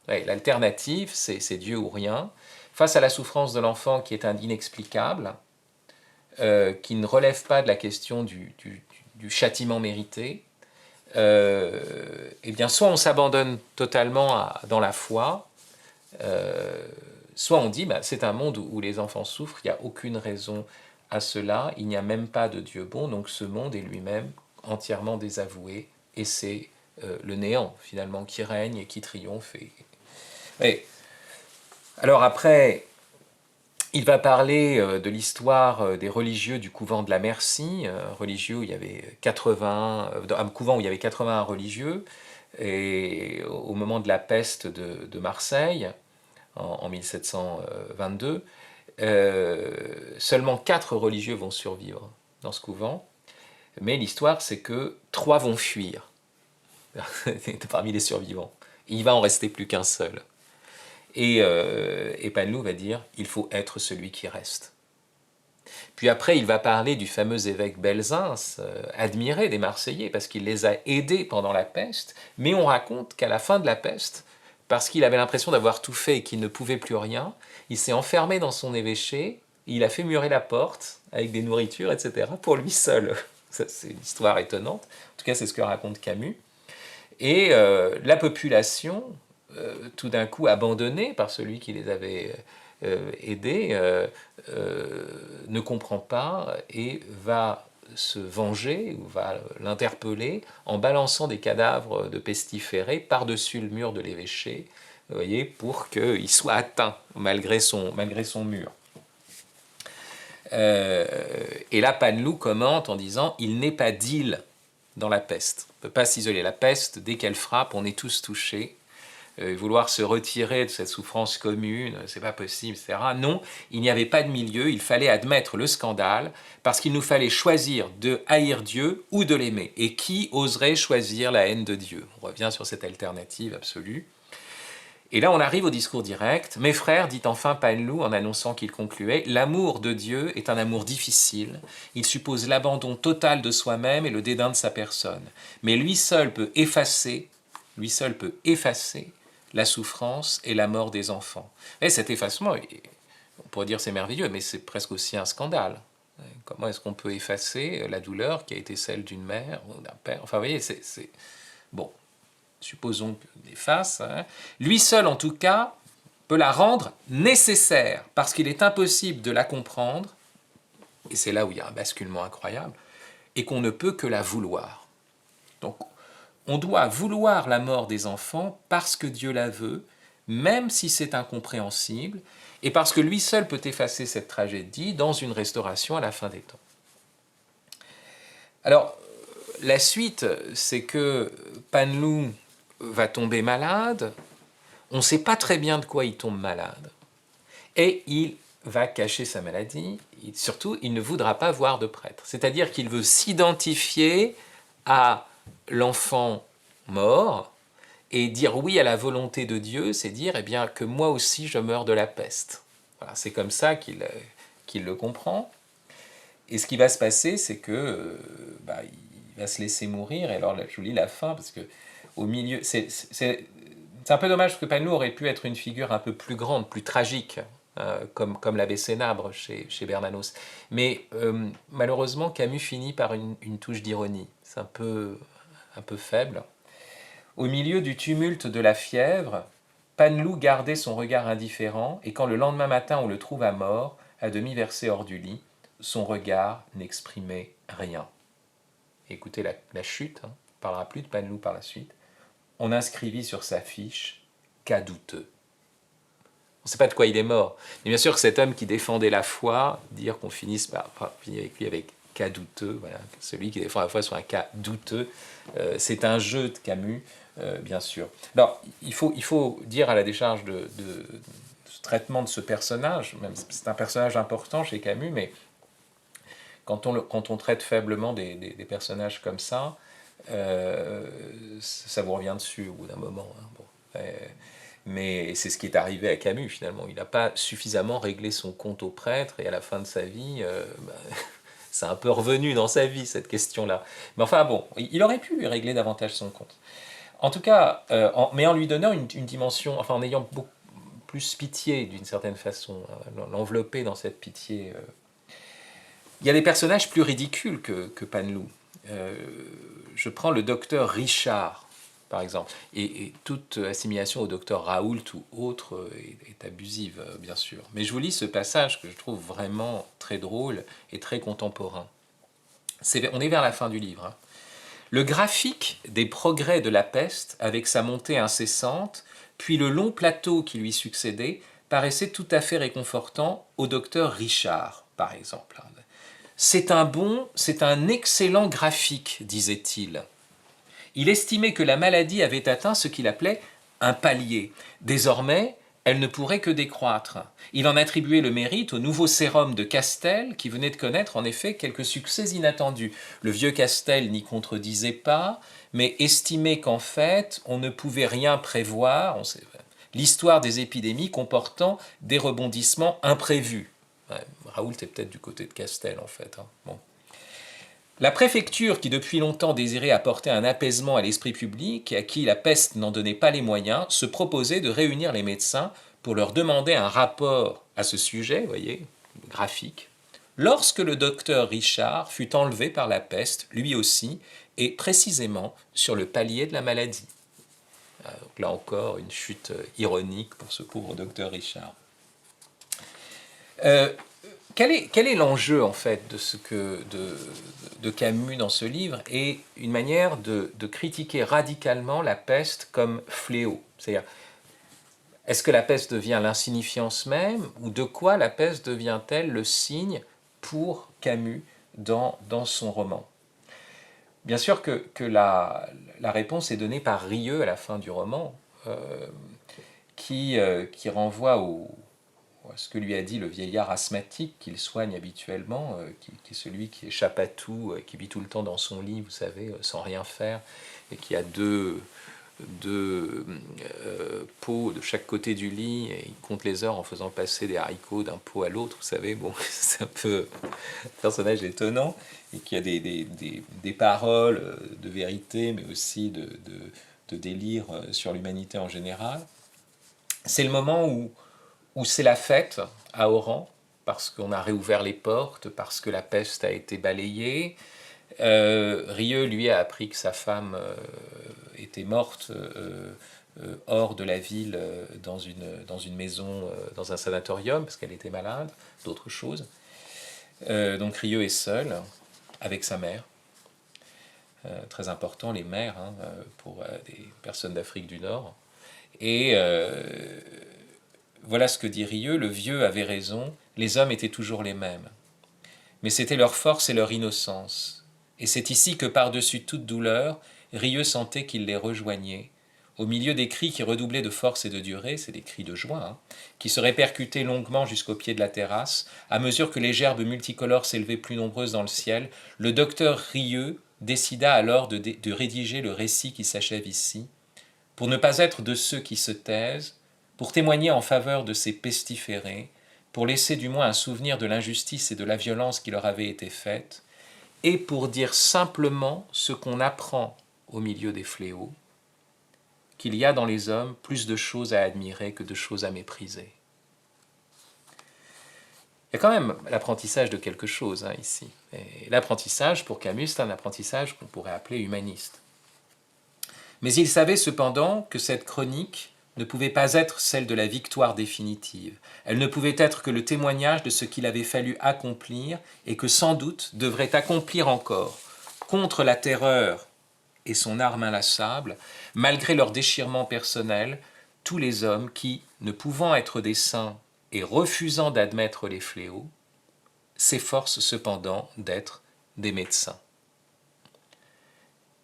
Ouais, l'alternative, c'est Dieu ou rien. Face à la souffrance de l'enfant qui est inexplicable, qui ne relève pas de la question du châtiment mérité, eh bien, soit on s'abandonne totalement dans la foi, soit on dit c'est un monde où les enfants souffrent, il n'y a aucune raison à cela, il n'y a même pas de Dieu bon, donc ce monde est lui-même entièrement désavoué, et c'est le néant finalement qui règne et qui triomphe. Et alors après, il va parler de l'histoire des religieux du couvent de la Merci, religieux où il y avait un couvent où il y avait 81 religieux, et au moment de la peste de Marseille, en 1722, seulement 4 religieux vont survivre dans ce couvent, mais l'histoire c'est que 3 vont fuir parmi les survivants. Il va en rester plus qu'un seul. Et Panlou va dire « il faut être celui qui reste ». Puis après, il va parler du fameux évêque Belzins, admiré des Marseillais, parce qu'il les a aidés pendant la peste, mais on raconte qu'à la fin de la peste, parce qu'il avait l'impression d'avoir tout fait et qu'il ne pouvait plus rien, il s'est enfermé dans son évêché, il a fait murer la porte avec des nourritures, etc., pour lui seul. Ça, c'est une histoire étonnante. En tout cas, c'est ce que raconte Camus. Et la population, tout d'un coup abandonnée par celui qui les avait aidés, ne comprend pas et va se venger ou va l'interpeller en balançant des cadavres de pestiférés par-dessus le mur de l'évêché, vous voyez, pour qu'il soit atteint malgré son mur. Et là, Panlou commente en disant « il n'est pas d'île dans la peste. On ne peut pas s'isoler. La peste, dès qu'elle frappe, on est tous touchés. Vouloir se retirer de cette souffrance commune, c'est pas possible, etc. Non, il n'y avait pas de milieu, il fallait admettre le scandale, parce qu'il nous fallait choisir de haïr Dieu ou de l'aimer. Et qui oserait choisir la haine de Dieu? On revient sur cette alternative absolue. Et là, on arrive au discours direct. « Mes frères, dit enfin Panlou en annonçant qu'il concluait, l'amour de Dieu est un amour difficile. Il suppose l'abandon total de soi-même et le dédain de sa personne. Mais lui seul peut effacer la souffrance et la mort des enfants. » Et cet effacement, on pourrait dire c'est merveilleux, mais c'est presque aussi un scandale. Comment est-ce qu'on peut effacer la douleur qui a été celle d'une mère ou d'un père? Enfin, vous voyez, c'est... Bon. Supposons qu'on efface, hein. Lui seul, en tout cas, peut la rendre nécessaire, parce qu'il est impossible de la comprendre, et c'est là où il y a un basculement incroyable, et qu'on ne peut que la vouloir. Donc, on doit vouloir la mort des enfants parce que Dieu la veut, même si c'est incompréhensible, et parce que lui seul peut effacer cette tragédie dans une restauration à la fin des temps. Alors, la suite, c'est que Panlou va tomber malade, on ne sait pas très bien de quoi il tombe malade, et il va cacher sa maladie, surtout il ne voudra pas voir de prêtre, c'est-à-dire qu'il veut s'identifier à l'enfant mort, et dire oui à la volonté de Dieu, c'est dire eh bien, que moi aussi je meurs de la peste. Voilà, c'est comme ça qu'il le comprend, et ce qui va se passer, c'est que il va se laisser mourir, et alors je vous lis la fin, parce que au milieu, c'est un peu dommage parce que Panlou aurait pu être une figure un peu plus grande, plus tragique, comme l'abbé Sénabre chez Bernanos. Mais malheureusement, Camus finit par une touche d'ironie. C'est un peu faible. Au milieu du tumulte de la fièvre, Panlou gardait son regard indifférent, et quand le lendemain matin on le trouva mort, à demi versé hors du lit, son regard n'exprimait rien. Écoutez la chute, hein, on ne parlera plus de Panlou par la suite. On inscrivit sur sa fiche « cas douteux ». On ne sait pas de quoi il est mort. Mais bien sûr que cet homme qui défendait la foi, dire qu'on finisse par finir avec lui avec « cas douteux », voilà, celui qui défend la foi sur un cas douteux, c'est un jeu de Camus, bien sûr. Alors, il faut dire à la décharge de ce traitement de ce personnage, même si c'est un personnage important chez Camus, mais quand on traite faiblement des personnages comme ça, ça vous revient dessus au bout d'un moment. Hein. Bon. Mais c'est ce qui est arrivé à Camus finalement. Il n'a pas suffisamment réglé son compte au prêtre et à la fin de sa vie, c'est un peu revenu dans sa vie cette question-là. Mais enfin bon, il aurait pu lui régler davantage son compte. En tout cas, mais en lui donnant une dimension, enfin en ayant beaucoup plus pitié d'une certaine façon, l'envelopper dans cette pitié. Il y a des personnages plus ridicules que Panlou. Je prends le docteur Richard, par exemple, et toute assimilation au docteur Raoult ou autre est abusive, bien sûr. Mais je vous lis ce passage que je trouve vraiment très drôle et très contemporain. On est vers la fin du livre. Hein. Le graphique des progrès de la peste, avec sa montée incessante, puis le long plateau qui lui succédait, paraissait tout à fait réconfortant au docteur Richard, par exemple. C'est un excellent graphique, disait-il. Il estimait que la maladie avait atteint ce qu'il appelait un palier. Désormais, elle ne pourrait que décroître. Il en attribuait le mérite au nouveau sérum de Castel, qui venait de connaître en effet quelques succès inattendus. Le vieux Castel n'y contredisait pas, mais estimait qu'en fait, on ne pouvait rien prévoir, l'histoire des épidémies comportant des rebondissements imprévus. Ouais, Raoult est peut-être du côté de Castel, en fait. Hein. Bon. La préfecture, qui depuis longtemps désirait apporter un apaisement à l'esprit public et à qui la peste n'en donnait pas les moyens, se proposait de réunir les médecins pour leur demander un rapport à ce sujet, vous voyez, graphique, lorsque le docteur Richard fut enlevé par la peste, lui aussi, et précisément sur le palier de la maladie. Donc là encore, une chute ironique pour ce pauvre docteur Richard. Quel est l'enjeu en fait de Camus dans ce livre et une manière de critiquer radicalement la peste comme fléau? C'est-à-dire, est-ce que la peste devient l'insignifiance même ou de quoi la peste devient-elle le signe pour Camus dans son roman? Bien sûr que la réponse est donnée par Rieux à la fin du roman, qui renvoie à ce que lui a dit le vieillard asthmatique qu'il soigne habituellement, qui est celui qui échappe à tout, qui vit tout le temps dans son lit, vous savez, sans rien faire, et qui a deux pots de chaque côté du lit, et il compte les heures en faisant passer des haricots d'un pot à l'autre, vous savez, bon, c'est un peu un personnage étonnant, et qui a des paroles de vérité, mais aussi de délire sur l'humanité en général. C'est le moment où c'est la fête à Oran, parce qu'on a réouvert les portes, parce que la peste a été balayée. Rieux, lui, a appris que sa femme était morte hors de la ville, dans une maison, dans un sanatorium, parce qu'elle était malade, d'autres choses. Donc Rieux est seul, avec sa mère. Très important, les mères, hein, pour des personnes d'Afrique du Nord. Et voilà ce que dit Rieux, le vieux avait raison, les hommes étaient toujours les mêmes. Mais c'était leur force et leur innocence. Et c'est ici que par-dessus toute douleur, Rieux sentait qu'il les rejoignait, au milieu des cris qui redoublaient de force et de durée, c'est des cris de joie, hein, qui se répercutaient longuement jusqu'au pied de la terrasse, à mesure que les gerbes multicolores s'élevaient plus nombreuses dans le ciel, le docteur Rieux décida alors de rédiger le récit qui s'achève ici, pour ne pas être de ceux qui se taisent, pour témoigner en faveur de ces pestiférés, pour laisser du moins un souvenir de l'injustice et de la violence qui leur avait été faite, et pour dire simplement ce qu'on apprend au milieu des fléaux, qu'il y a dans les hommes plus de choses à admirer que de choses à mépriser. Il y a quand même l'apprentissage de quelque chose, hein, ici. Et l'apprentissage, pour Camus, c'est un apprentissage qu'on pourrait appeler humaniste. Mais il savait cependant que cette chronique ne pouvait pas être celle de la victoire définitive. Elle ne pouvait être que le témoignage de ce qu'il avait fallu accomplir et que sans doute devrait accomplir encore, contre la terreur et son arme inlassable, malgré leur déchirement personnel, tous les hommes qui, ne pouvant être des saints et refusant d'admettre les fléaux, s'efforcent cependant d'être des médecins.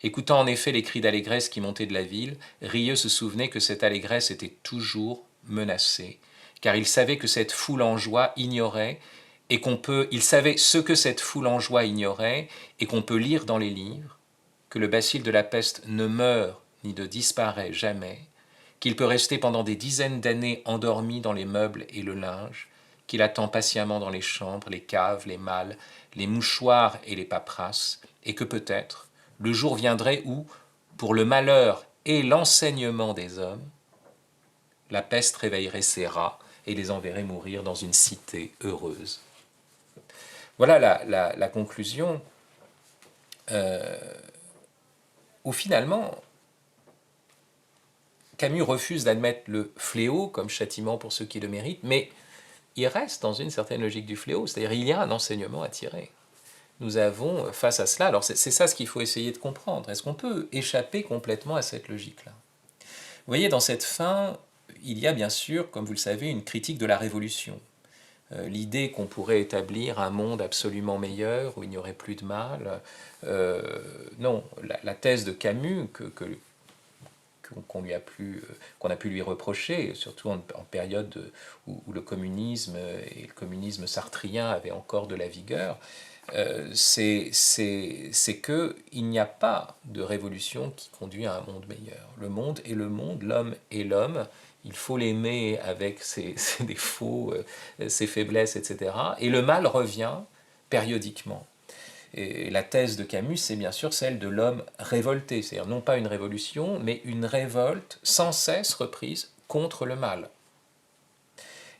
Écoutant en effet les cris d'allégresse qui montaient de la ville, Rieux se souvenait que cette allégresse était toujours menacée, car il savait que cette foule en joie ignorait, il savait ce que cette foule en joie ignorait, et qu'on peut lire dans les livres, que le bacille de la peste ne meurt ni ne disparaît jamais, qu'il peut rester pendant des dizaines d'années endormi dans les meubles et le linge, qu'il attend patiemment dans les chambres, les caves, les malles, les mouchoirs et les paperasses, et que peut-être, le jour viendrait où, pour le malheur et l'enseignement des hommes, la peste réveillerait ces rats et les enverrait mourir dans une cité heureuse. Voilà la conclusion où finalement Camus refuse d'admettre le fléau comme châtiment pour ceux qui le méritent, mais il reste dans une certaine logique du fléau, c'est-à-dire il y a un enseignement à tirer. Nous avons face à cela, alors c'est ça ce qu'il faut essayer de comprendre, est-ce qu'on peut échapper complètement à cette logique-là? Vous voyez, dans cette fin, il y a bien sûr, comme vous le savez, une critique de la révolution. L'idée qu'on pourrait établir un monde absolument meilleur, où il n'y aurait plus de mal, non, la thèse de Camus, qu'on a pu lui reprocher, surtout en période où le communisme et le communisme sartrien avaient encore de la vigueur, c'est qu'il n'y a pas de révolution qui conduit à un monde meilleur. Le monde est le monde, l'homme est l'homme, il faut l'aimer avec ses défauts, ses faiblesses, etc. Et le mal revient périodiquement. Et la thèse de Camus, c'est bien sûr celle de l'homme révolté, c'est-à-dire non pas une révolution, mais une révolte sans cesse reprise contre le mal.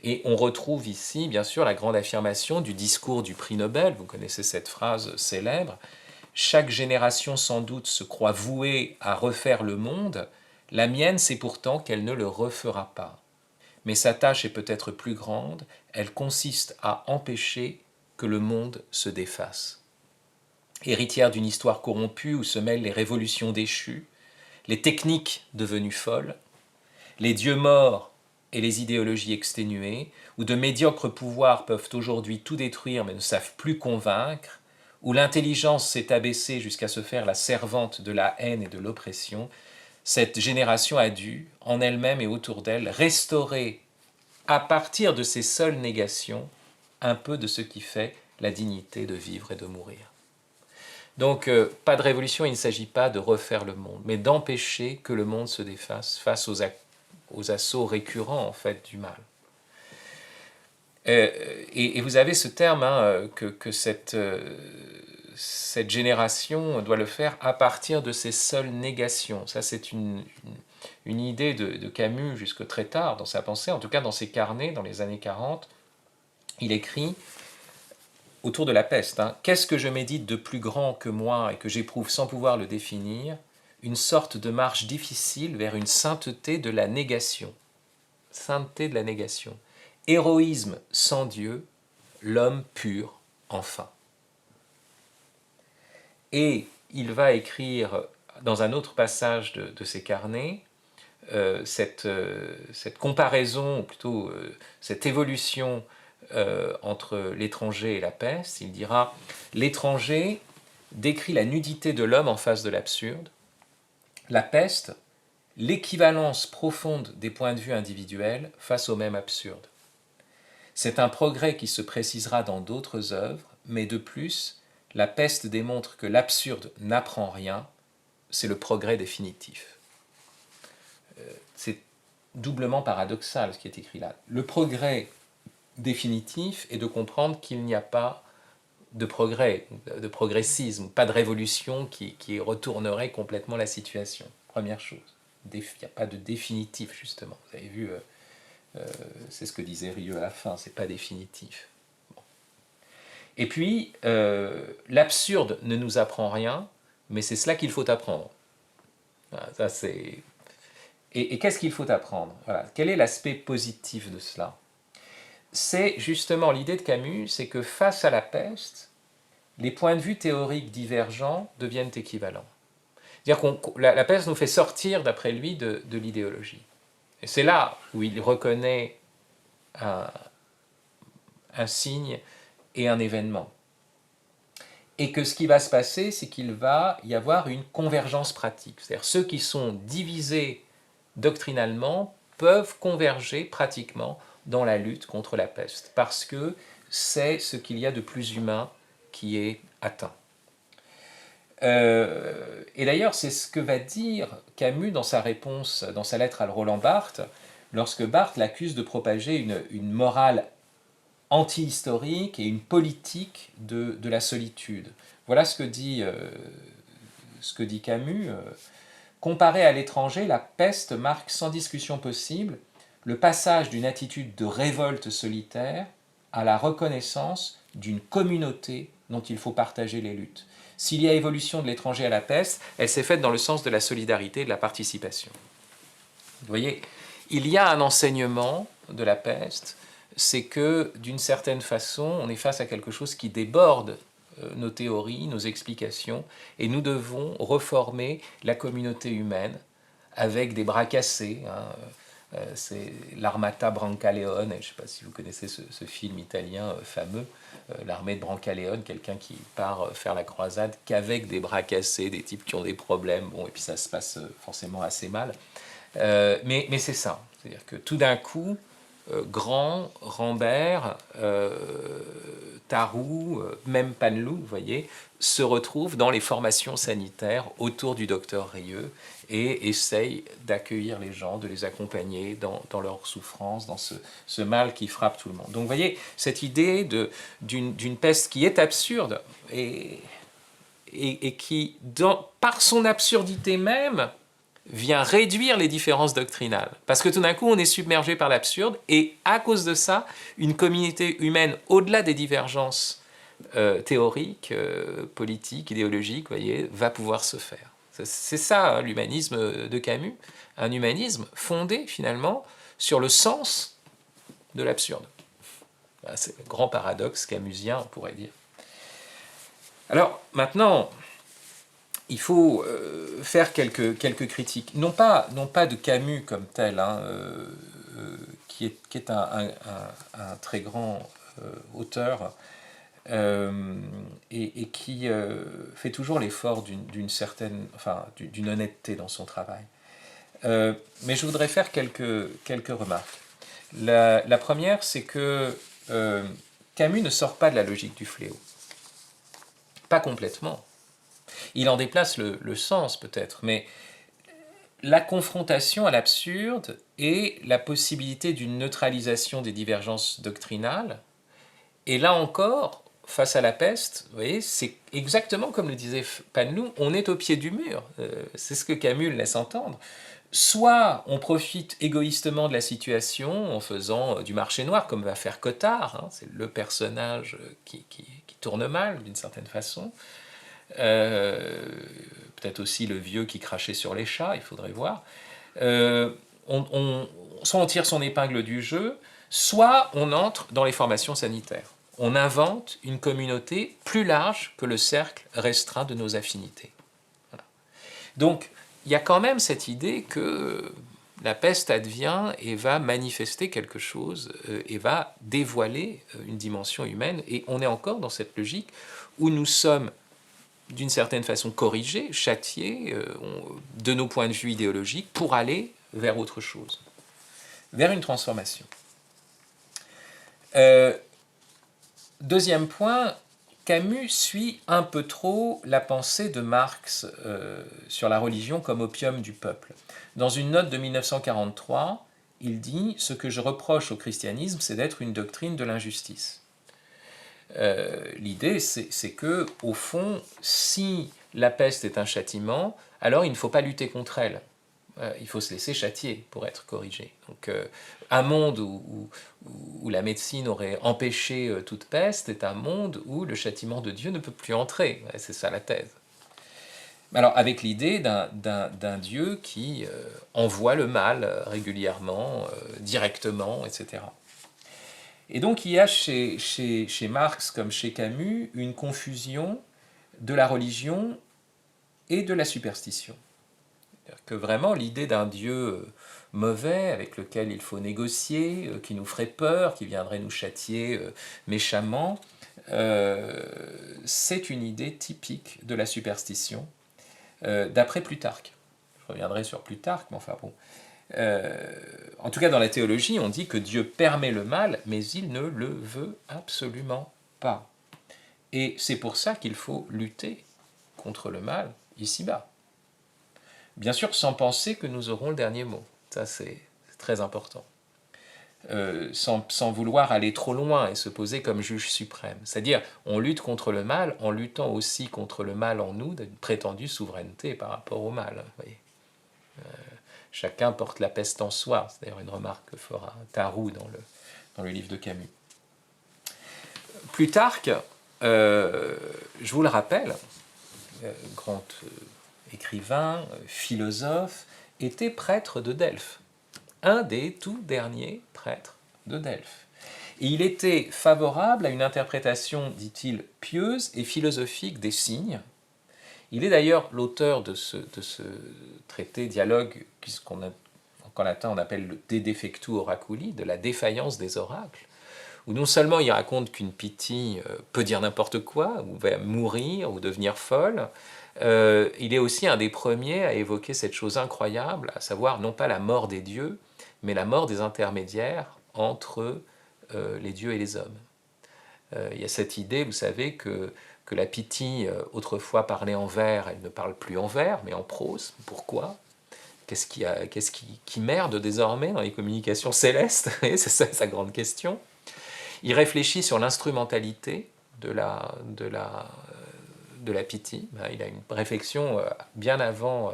Et on retrouve ici, bien sûr, la grande affirmation du discours du prix Nobel, vous connaissez cette phrase célèbre, « Chaque génération sans doute se croit vouée à refaire le monde, la mienne c'est pourtant qu'elle ne le refera pas. Mais sa tâche est peut-être plus grande, elle consiste à empêcher que le monde se défasse. » Héritière d'une histoire corrompue où se mêlent les révolutions déchues, les techniques devenues folles, les dieux morts et les idéologies exténuées, où de médiocres pouvoirs peuvent aujourd'hui tout détruire mais ne savent plus convaincre, où l'intelligence s'est abaissée jusqu'à se faire la servante de la haine et de l'oppression, cette génération a dû, en elle-même et autour d'elle, restaurer, à partir de ces seules négations, un peu de ce qui fait la dignité de vivre et de mourir. Donc, pas de révolution, il ne s'agit pas de refaire le monde, mais d'empêcher que le monde se défasse face aux assauts récurrents en fait, du mal. Et vous avez ce terme que cette génération doit le faire à partir de ces seules négations. Ça, c'est une idée de Camus jusque très tard dans sa pensée, en tout cas dans ses carnets, dans les années 40. Il écrit autour de la peste, qu'est-ce que je médite de plus grand que moi et que j'éprouve sans pouvoir le définir? Une sorte de marche difficile vers une sainteté de la négation. Sainteté de la négation. Héroïsme sans Dieu, l'homme pur, enfin. Et il va écrire dans un autre passage de ses carnets cette comparaison, ou plutôt cette évolution entre l'étranger et la peste. Il dira « L'étranger décrit la nudité de l'homme en face de l'absurde. La peste, l'équivalence profonde des points de vue individuels face au même absurde. C'est un progrès qui se précisera dans d'autres œuvres, mais de plus, la peste démontre que l'absurde n'apprend rien, c'est le progrès définitif. » C'est doublement paradoxal ce qui est écrit là. Le progrès définitif est de comprendre qu'il n'y a pas de progrès, de progressisme, pas de révolution qui retournerait complètement la situation. Première chose. Il n'y a pas de définitif, justement. Vous avez vu, c'est ce que disait Rieu à la fin, c'est pas définitif. Bon. Et puis, l'absurde ne nous apprend rien, mais c'est cela qu'il faut apprendre. Voilà, ça c'est... Et qu'est-ce qu'il faut apprendre? Voilà. Quel est l'aspect positif de cela? C'est justement l'idée de Camus, c'est que face à la peste, les points de vue théoriques divergents deviennent équivalents. C'est-à-dire que la peste nous fait sortir, d'après lui, de l'idéologie. Et c'est là où il reconnaît un signe et un événement. Et que ce qui va se passer, c'est qu'il va y avoir une convergence pratique. C'est-à-dire ceux qui sont divisés doctrinalement peuvent converger pratiquement dans la lutte contre la peste, parce que c'est ce qu'il y a de plus humain qui est atteint. Et d'ailleurs, c'est ce que va dire Camus dans sa réponse, dans sa lettre à Roland Barthes, lorsque Barthes l'accuse de propager une morale anti-historique et une politique de la solitude. Voilà ce que dit Camus. Comparé à l'étranger, la peste marque sans discussion possible le passage d'une attitude de révolte solitaire à la reconnaissance d'une communauté dont il faut partager les luttes. S'il y a évolution de l'étranger à la peste, elle s'est faite dans le sens de la solidarité et de la participation. Vous voyez, il y a un enseignement de la peste, c'est que d'une certaine façon, on est face à quelque chose qui déborde nos théories, nos explications, et nous devons reformer la communauté humaine avec des bras cassés. C'est l'Armata Brancaleone, je ne sais pas si vous connaissez ce film italien fameux, l'armée de Brancaleone, quelqu'un qui part faire la croisade qu'avec des bras cassés, des types qui ont des problèmes, bon, et puis ça se passe forcément assez mal. Mais c'est ça, c'est-à-dire que tout d'un coup, Grand, Rambert, Tarou, même Panelou, vous voyez, se retrouvent dans les formations sanitaires autour du docteur Rieux et essayent d'accueillir les gens, de les accompagner dans leur souffrance, dans ce mal qui frappe tout le monde. Donc vous voyez, cette idée d'une peste qui est absurde et qui, par son absurdité même, vient réduire les différences doctrinales. Parce que tout d'un coup, on est submergé par l'absurde, et à cause de ça, une communauté humaine, au-delà des divergences théoriques, politiques, idéologiques, voyez, va pouvoir se faire. C'est ça, hein, l'humanisme de Camus, un humanisme fondé, finalement, sur le sens de l'absurde. C'est le grand paradoxe camusien, on pourrait dire. Alors, maintenant, il faut faire quelques critiques, non pas de Camus comme tel, hein, qui est un très grand auteur et qui fait toujours l'effort d'une certaine, enfin, d'une honnêteté dans son travail. Mais je voudrais faire quelques remarques. La première, c'est que Camus ne sort pas de la logique du fléau. Pas complètement. Il en déplace le sens peut-être, mais la confrontation à l'absurde et la possibilité d'une neutralisation des divergences doctrinales, et là encore, face à la peste, vous voyez, c'est exactement comme le disait Panelou, on est au pied du mur, c'est ce que Camus laisse entendre. Soit on profite égoïstement de la situation en faisant du marché noir, comme va faire Cottard, hein, c'est le personnage qui tourne mal d'une certaine façon, peut-être aussi le vieux qui crachait sur les chats, il faudrait voir. Soit on tire son épingle du jeu, soit on entre dans les formations sanitaires. On invente une communauté plus large que le cercle restreint de nos affinités. Voilà. Donc, il y a quand même cette idée que la peste advient et va manifester quelque chose et va dévoiler une dimension humaine. Et on est encore dans cette logique où nous sommes d'une certaine façon corrigés, châtiés de nos points de vue idéologiques pour aller vers autre chose, vers une transformation. Deuxième point, Camus suit un peu trop la pensée de Marx sur la religion comme opium du peuple. Dans une note de 1943, il dit « Ce que je reproche au christianisme, c'est d'être une doctrine de l'injustice ». L'idée, c'est que, au fond, si la peste est un châtiment, alors il ne faut pas lutter contre elle. Il faut se laisser châtier pour être corrigé. Donc, un monde où la médecine aurait empêché toute peste est un monde où le châtiment de Dieu ne peut plus entrer. C'est ça la thèse. Alors, avec l'idée d'un Dieu qui envoie le mal régulièrement, directement, etc. Et donc il y a chez Marx comme chez Camus une confusion de la religion et de la superstition. C'est-à-dire que vraiment l'idée d'un Dieu mauvais avec lequel il faut négocier, qui nous ferait peur, qui viendrait nous châtier méchamment, c'est une idée typique de la superstition, d'après Plutarque. Je reviendrai sur Plutarque, mais enfin bon. En tout cas, dans la théologie, on dit que Dieu permet le mal, mais il ne le veut absolument pas. Et c'est pour ça qu'il faut lutter contre le mal ici-bas. Bien sûr, sans penser que nous aurons le dernier mot. Ça, c'est très important. Sans vouloir aller trop loin et se poser comme juge suprême. C'est-à-dire, on lutte contre le mal en luttant aussi contre le mal en nous, d'une prétendue souveraineté par rapport au mal. Vous voyez. Chacun porte la peste en soi. C'est d'ailleurs une remarque que fera Tarou dans le livre de Camus. Plutarque, je vous le rappelle, grand écrivain, philosophe, était prêtre de Delphes. Un des tout derniers prêtres de Delphes. Et il était favorable à une interprétation, dit-il, pieuse et philosophique des signes. Il est d'ailleurs l'auteur de ce traité dialogue qu'en latin on appelle le De defectu oraculi, de la défaillance des oracles, où non seulement il raconte qu'une Pythie peut dire n'importe quoi, ou va mourir, ou devenir folle, il est aussi un des premiers à évoquer cette chose incroyable, à savoir non pas la mort des dieux, mais la mort des intermédiaires entre les dieux et les hommes. Il y a cette idée, vous savez, que la Pythie, autrefois parlait en vers, elle ne parle plus en vers, mais en prose. Pourquoi ? Qu'est-ce qui merde désormais dans les communications célestes? C'est ça sa grande question. Il réfléchit sur l'instrumentalité de la Pythie. Il a une réflexion bien avant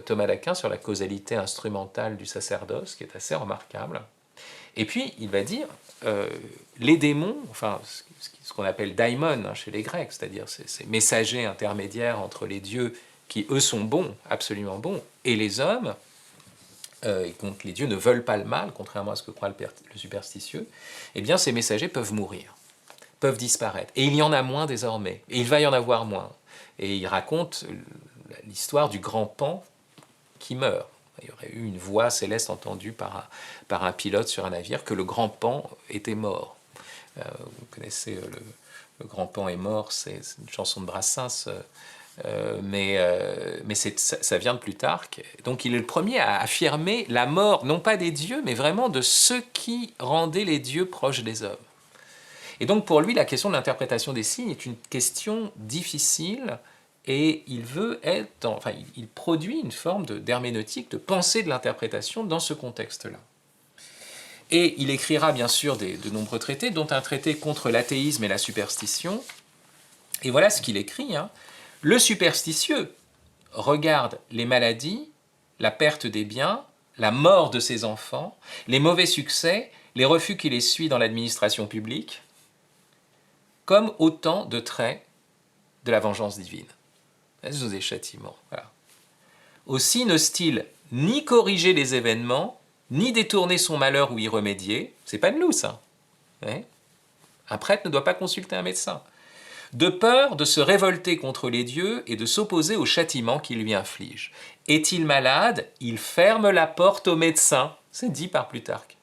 Thomas d'Aquin sur la causalité instrumentale du sacerdoce, qui est assez remarquable. Et puis, il va dire, les démons, enfin, ce qu'on appelle daimon chez les Grecs, c'est-à-dire ces messagers intermédiaires entre les dieux qui, eux, sont bons, absolument bons, et les hommes, et donc les dieux ne veulent pas le mal, contrairement à ce que croit le superstitieux, eh bien, ces messagers peuvent mourir, peuvent disparaître. Et il y en a moins désormais, et il va y en avoir moins. Et il raconte l'histoire du grand Pan qui meurt. Il y aurait eu une voix céleste entendue par un pilote sur un navire que le grand Pan était mort. Vous connaissez le grand Pan est mort, c'est une chanson de Brassens, mais ça vient de Plutarque. Donc il est le premier à affirmer la mort, non pas des dieux, mais vraiment de ceux qui rendaient les dieux proches des hommes. Et donc pour lui, la question de l'interprétation des signes est une question difficile, et il produit une forme d'herméneutique, de pensée de l'interprétation dans ce contexte-là. Et il écrira bien sûr de nombreux traités, dont un traité contre l'athéisme et la superstition. Et voilà ce qu'il écrit. Le superstitieux regarde les maladies, la perte des biens, la mort de ses enfants, les mauvais succès, les refus qui les suivent dans l'administration publique, comme autant de traits de la vengeance divine. Ce sont des châtiments. Voilà. Aussi n'ose-t-il ni corriger les événements, ni détourner son malheur ou y remédier. C'est pas de nous, ça. Un prêtre ne doit pas consulter un médecin. De peur de se révolter contre les dieux et de s'opposer au châtiment qu'il lui inflige. Est-il malade? Il ferme la porte au médecin. C'est dit par Plutarque.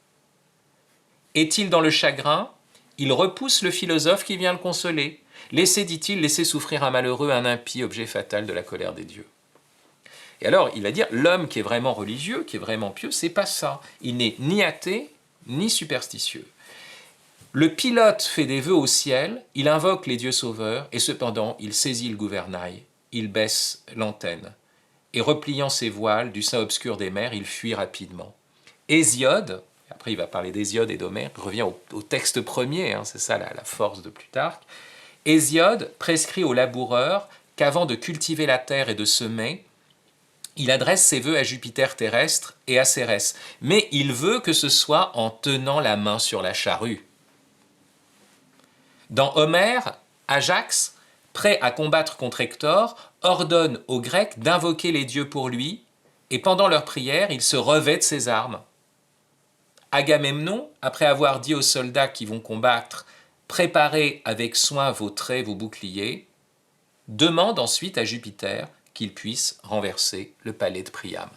Est-il dans le chagrin? Il repousse le philosophe qui vient le consoler. Laissez, dit-il, laissez souffrir un malheureux, un impie, objet fatal de la colère des dieux. Et alors, il va dire, l'homme qui est vraiment religieux, qui est vraiment pieux, c'est pas ça. Il n'est ni athée, ni superstitieux. Le pilote fait des vœux au ciel, il invoque les dieux sauveurs, et cependant, il saisit le gouvernail, il baisse l'antenne, et repliant ses voiles du sein obscur des mers, il fuit rapidement. Hésiode, après il va parler d'Hésiode et d'Homère, il revient au texte premier, c'est ça la force de Plutarque. Hésiode prescrit aux laboureurs qu'avant de cultiver la terre et de semer, il adresse ses vœux à Jupiter terrestre et à Cérès, mais il veut que ce soit en tenant la main sur la charrue. Dans Homère, Ajax, prêt à combattre contre Hector, ordonne aux Grecs d'invoquer les dieux pour lui, et pendant leur prière, il se revêt de ses armes. Agamemnon, après avoir dit aux soldats qui vont combattre « Préparez avec soin vos traits, vos boucliers », demande ensuite à Jupiter qu'il puisse renverser le palais de Priam.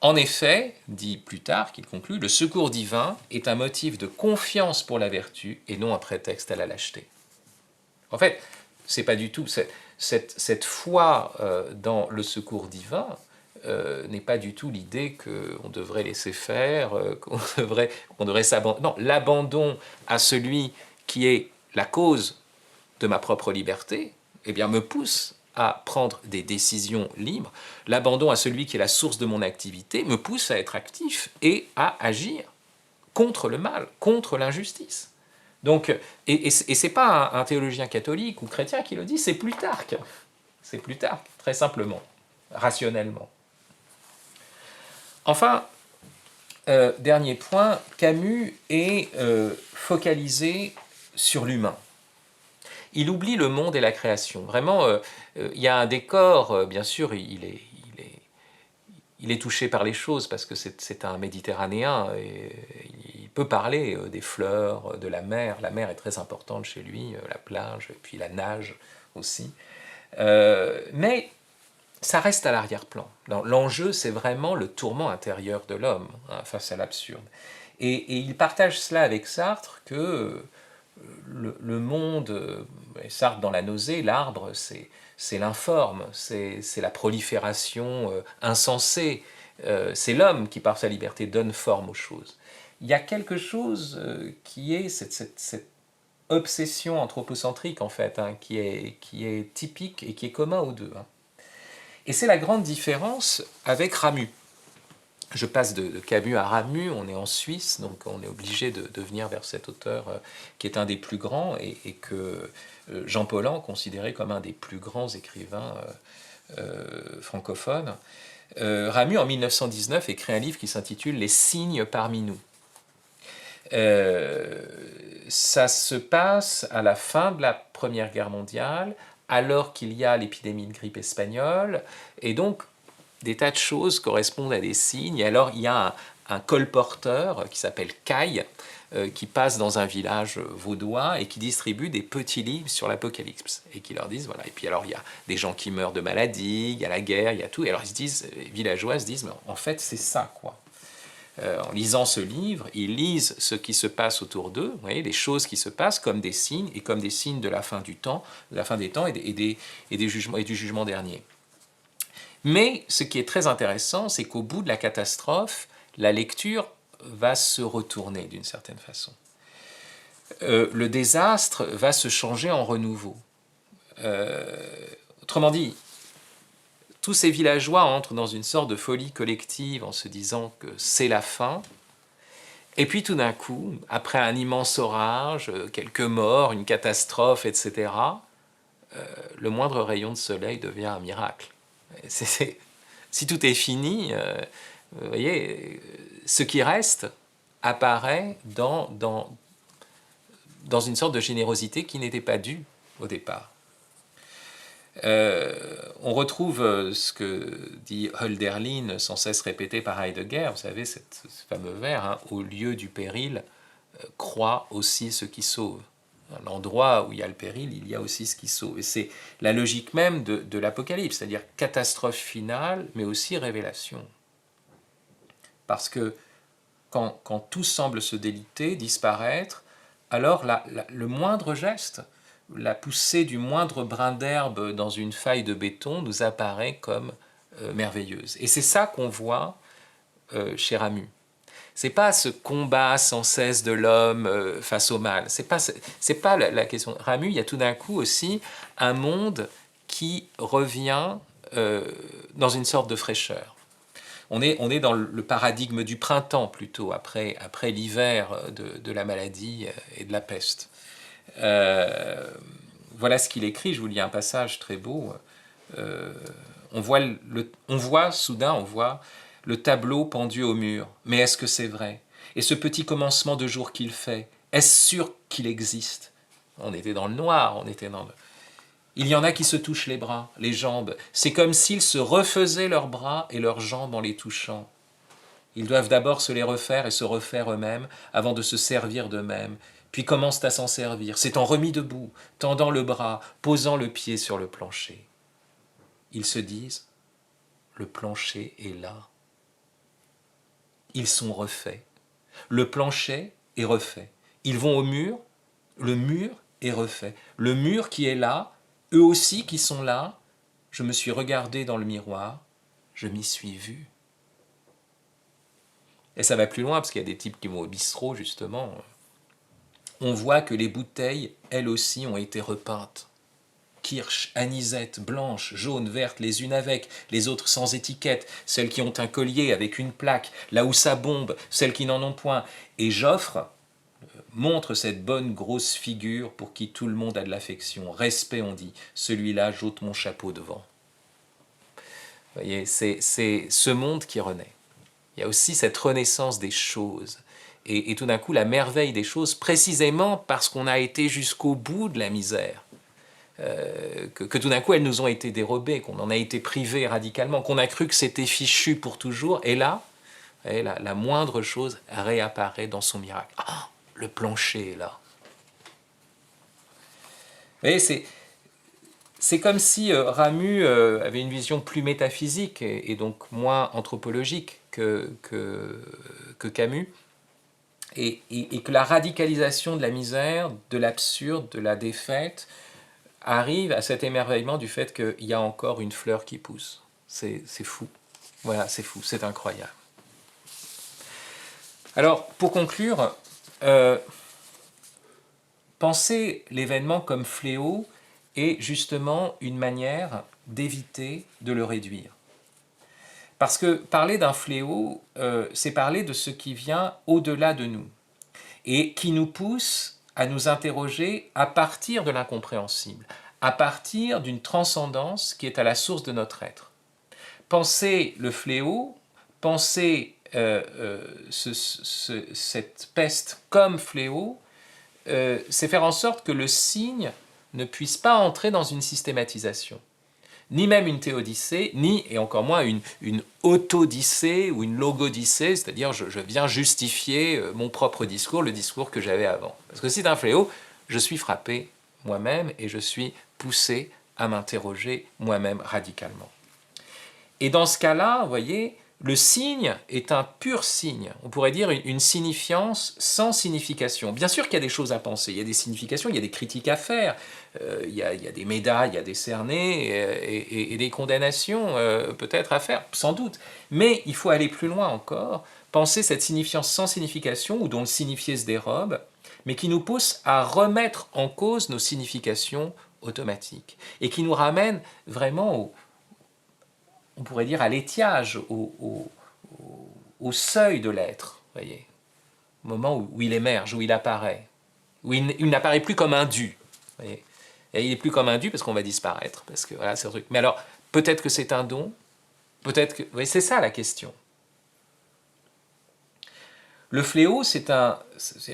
En effet, dit Plutarque, il conclut, le secours divin est un motif de confiance pour la vertu et non un prétexte à la lâcheté. En fait, c'est pas du tout cette foi dans le secours divin n'est pas du tout l'idée qu'on devrait laisser faire, qu'on devrait s'abandonner. Non, l'abandon à celui qui est la cause de ma propre liberté, eh bien, me pousse à prendre des décisions libres. L'abandon à celui qui est la source de mon activité me pousse à être actif et à agir contre le mal, contre l'injustice. Donc, et ce n'est pas un théologien catholique ou chrétien qui le dit, c'est Plutarque. C'est Plutarque, très simplement, rationnellement. Enfin, dernier point, Camus est focalisé sur l'humain. Il oublie le monde et la création. Vraiment, il y a un décor, bien sûr, il est touché par les choses parce que c'est un Méditerranéen et il peut parler des fleurs, de la mer. La mer est très importante chez lui, la plage, et puis la nage aussi. Mais ça reste à l'arrière-plan. L'enjeu, c'est vraiment le tourment intérieur de l'homme face à l'absurde. Et il partage cela avec Sartre que le monde, Sartre dans La nausée, l'arbre, c'est l'informe, c'est la prolifération insensée, c'est l'homme qui par sa liberté donne forme aux choses. il y a quelque chose qui est cette obsession anthropocentrique, en fait, hein, qui est typique et qui est commun aux deux. Hein. Et c'est la grande différence avec Ramu. Je passe de Camus à Ramu, on est en Suisse, donc on est obligé de venir vers cet auteur qui est un des plus grands et que Jean Paulhan considérait comme un des plus grands écrivains francophones. Ramu, en 1919, écrit un livre qui s'intitule « Les signes parmi nous ». Ça se passe à la fin de la Première Guerre mondiale, alors qu'il y a l'épidémie de grippe espagnole, et donc des tas de choses correspondent à des signes. Et alors il y a un colporteur qui s'appelle Caille, qui passe dans un village vaudois et qui distribue des petits livres sur l'Apocalypse et qui leur disent voilà. Et puis alors il y a des gens qui meurent de maladie, il y a la guerre, il y a tout. Et alors ils se disent, les villageois se disent, mais en fait c'est ça quoi. En lisant ce livre, ils lisent ce qui se passe autour d'eux, vous voyez, les choses qui se passent comme des signes et comme des signes de la fin du temps, de la fin des temps et des jugements et du jugement dernier. Mais ce qui est très intéressant, c'est qu'au bout de la catastrophe, la lecture va se retourner d'une certaine façon. Le désastre va se changer en renouveau. Autrement dit, tous ces villageois entrent dans une sorte de folie collective en se disant que c'est la fin. Et puis tout d'un coup, après un immense orage, quelques morts, une catastrophe, etc., le moindre rayon de soleil devient un miracle. Si tout est fini, vous voyez, ce qui reste apparaît dans une sorte de générosité qui n'était pas due au départ. On retrouve ce que dit Hölderlin, sans cesse répété par Heidegger, vous savez, ce fameux vers, hein, au lieu du péril, croit aussi ce qui sauve. À l'endroit où il y a le péril, il y a aussi ce qui sauve. Et c'est la logique même de l'Apocalypse, c'est-à-dire catastrophe finale, mais aussi révélation. Parce que quand tout semble se déliter, disparaître, alors le moindre geste, la poussée du moindre brin d'herbe dans une faille de béton nous apparaît comme merveilleuse. Et c'est ça qu'on voit chez Ramu. C'est pas ce combat sans cesse de l'homme face au mal. C'est pas la question. Ramu, il y a tout d'un coup aussi un monde qui revient dans une sorte de fraîcheur. On est dans le paradigme du printemps plutôt, après l'hiver de la maladie et de la peste. Voilà ce qu'il écrit, je vous lis un passage très beau. On voit soudain le tableau pendu au mur. Mais est-ce que c'est vrai? Et ce petit commencement de jour qu'il fait, est-ce sûr qu'il existe? On était dans le noir, Il y en a qui se touchent les bras, les jambes. C'est comme s'ils se refaisaient leurs bras et leurs jambes en les touchant. Ils doivent d'abord se les refaire et se refaire eux-mêmes avant de se servir d'eux-mêmes, puis commencent à s'en servir, s'étant remis debout, tendant le bras, posant le pied sur le plancher. Ils se disent, le plancher est là. Ils sont refaits. Le plancher est refait. Ils vont au mur, le mur est refait. Le mur qui est là, eux aussi qui sont là, je me suis regardé dans le miroir, je m'y suis vu. Et ça va plus loin, parce qu'il y a des types qui vont au bistrot, justement. On voit que les bouteilles, elles aussi, ont été repeintes. Kirsch, anisette, blanche, jaune, verte, les unes avec, les autres sans étiquette, celles qui ont un collier avec une plaque, là où ça bombe, celles qui n'en ont point. Et Joffre montre cette bonne grosse figure pour qui tout le monde a de l'affection. Respect, on dit. Celui-là, j'ôte mon chapeau devant. Vous voyez, c'est ce monde qui renaît. Il y a aussi cette renaissance des choses. Et tout d'un coup, la merveille des choses, précisément parce qu'on a été jusqu'au bout de la misère. Que tout d'un coup, elles nous ont été dérobées, qu'on en a été privés radicalement, qu'on a cru que c'était fichu pour toujours. Et là, la moindre chose réapparaît dans son miracle. Ah, le plancher est là. Vous voyez, c'est comme si Ramu avait une vision plus métaphysique et donc moins anthropologique que Camus, et que la radicalisation de la misère, de l'absurde, de la défaite, arrive à cet émerveillement du fait qu'il y a encore une fleur qui pousse. C'est fou. Voilà, c'est fou, c'est incroyable. Alors, pour conclure, penser l'événement comme fléau est justement une manière d'éviter de le réduire. Parce que parler d'un fléau, c'est parler de ce qui vient au-delà de nous et qui nous pousse à nous interroger à partir de l'incompréhensible, à partir d'une transcendance qui est à la source de notre être. Penser le fléau, penser cette peste comme fléau, c'est faire en sorte que le signe ne puisse pas entrer dans une systématisation. Ni même une théodicée, ni, et encore moins, une autodicée ou une logodicée, c'est-à-dire je viens justifier mon propre discours, le discours que j'avais avant. Parce que si c'est un fléau, je suis frappé moi-même et je suis poussé à m'interroger moi-même radicalement. Et dans ce cas-là, vous voyez, le signe est un pur signe. On pourrait dire une signifiance sans signification. Bien sûr qu'il y a des choses à penser, il y a des significations, il y a des critiques à faire, il y a des médailles, il y a des cernets et des condamnations peut-être à faire, sans doute. Mais il faut aller plus loin encore, penser cette signifiance sans signification ou dont le signifié se dérobe, mais qui nous pousse à remettre en cause nos significations automatiques et qui nous ramène vraiment on pourrait dire à l'étiage, au seuil de l'être, voyez, au moment où il émerge, où il apparaît, où il n'apparaît plus comme un dû, voyez. Et il n'est plus comme un dû parce qu'on va disparaître, parce que voilà, c'est un truc. Mais alors, peut-être que c'est un don, peut-être que, voyez, c'est ça la question. Le fléau, c'est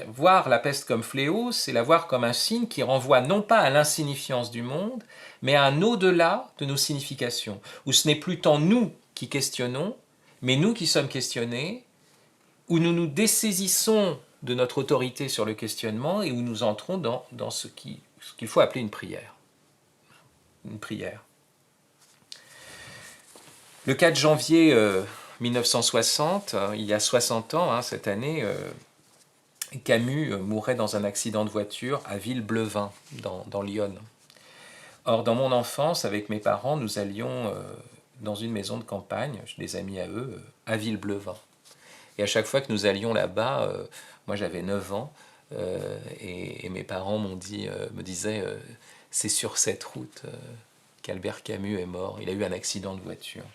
voir la peste comme fléau, c'est la voir comme un signe qui renvoie non pas à l'insignifiance du monde, mais à un au-delà de nos significations, où ce n'est plus tant nous qui questionnons, mais nous qui sommes questionnés, où nous nous dessaisissons de notre autorité sur le questionnement et où nous entrons dans ce qu'il faut appeler une prière. Une prière. Le 4 janvier 1960, il y a 60 ans, cette année, Camus mourait dans un accident de voiture à Villeblevin, dans l'Yonne. Or, dans mon enfance, avec mes parents, nous allions dans une maison de campagne, chez des amis à eux, à Villeblevin. Et à chaque fois que nous allions là-bas, moi j'avais 9 ans, et mes parents me disaient c'est sur cette route qu'Albert Camus est mort. Il a eu un accident de voiture.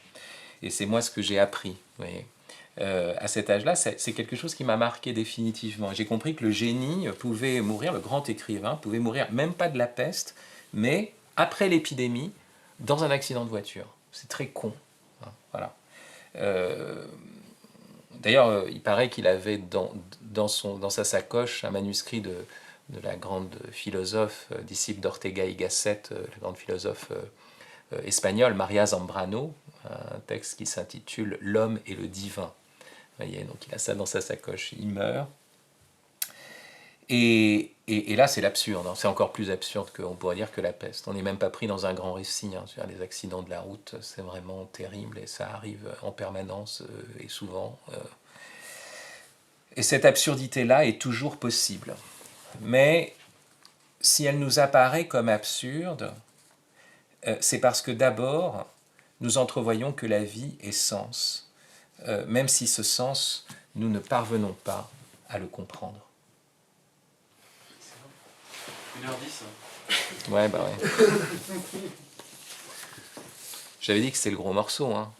Et c'est moi ce que j'ai appris. Vous voyez. À cet âge-là, c'est quelque chose qui m'a marqué définitivement. J'ai compris que le génie pouvait mourir, le grand écrivain pouvait mourir, même pas de la peste, mais après l'épidémie, dans un accident de voiture. C'est très con. Voilà. D'ailleurs, il paraît qu'il avait dans sa sacoche un manuscrit de la grande philosophe, disciple d'Ortega y Gasset, la grande philosophe espagnole, Maria Zambrano, un texte qui s'intitule « L'homme et le divin ». Vous voyez, donc il a ça dans sa sacoche, il meurt. Et là, c'est l'absurde, c'est encore plus absurde qu'on pourrait dire que la peste. On n'est même pas pris dans un grand récit. Les accidents de la route, c'est vraiment terrible et ça arrive en permanence et souvent. Et cette absurdité-là est toujours possible. Mais si elle nous apparaît comme absurde, c'est parce que d'abord, nous entrevoyons que la vie est sens, même si ce sens, nous ne parvenons pas à le comprendre.
1h10.
Ouais, bah ouais. J'avais dit que c'était le gros morceau, hein.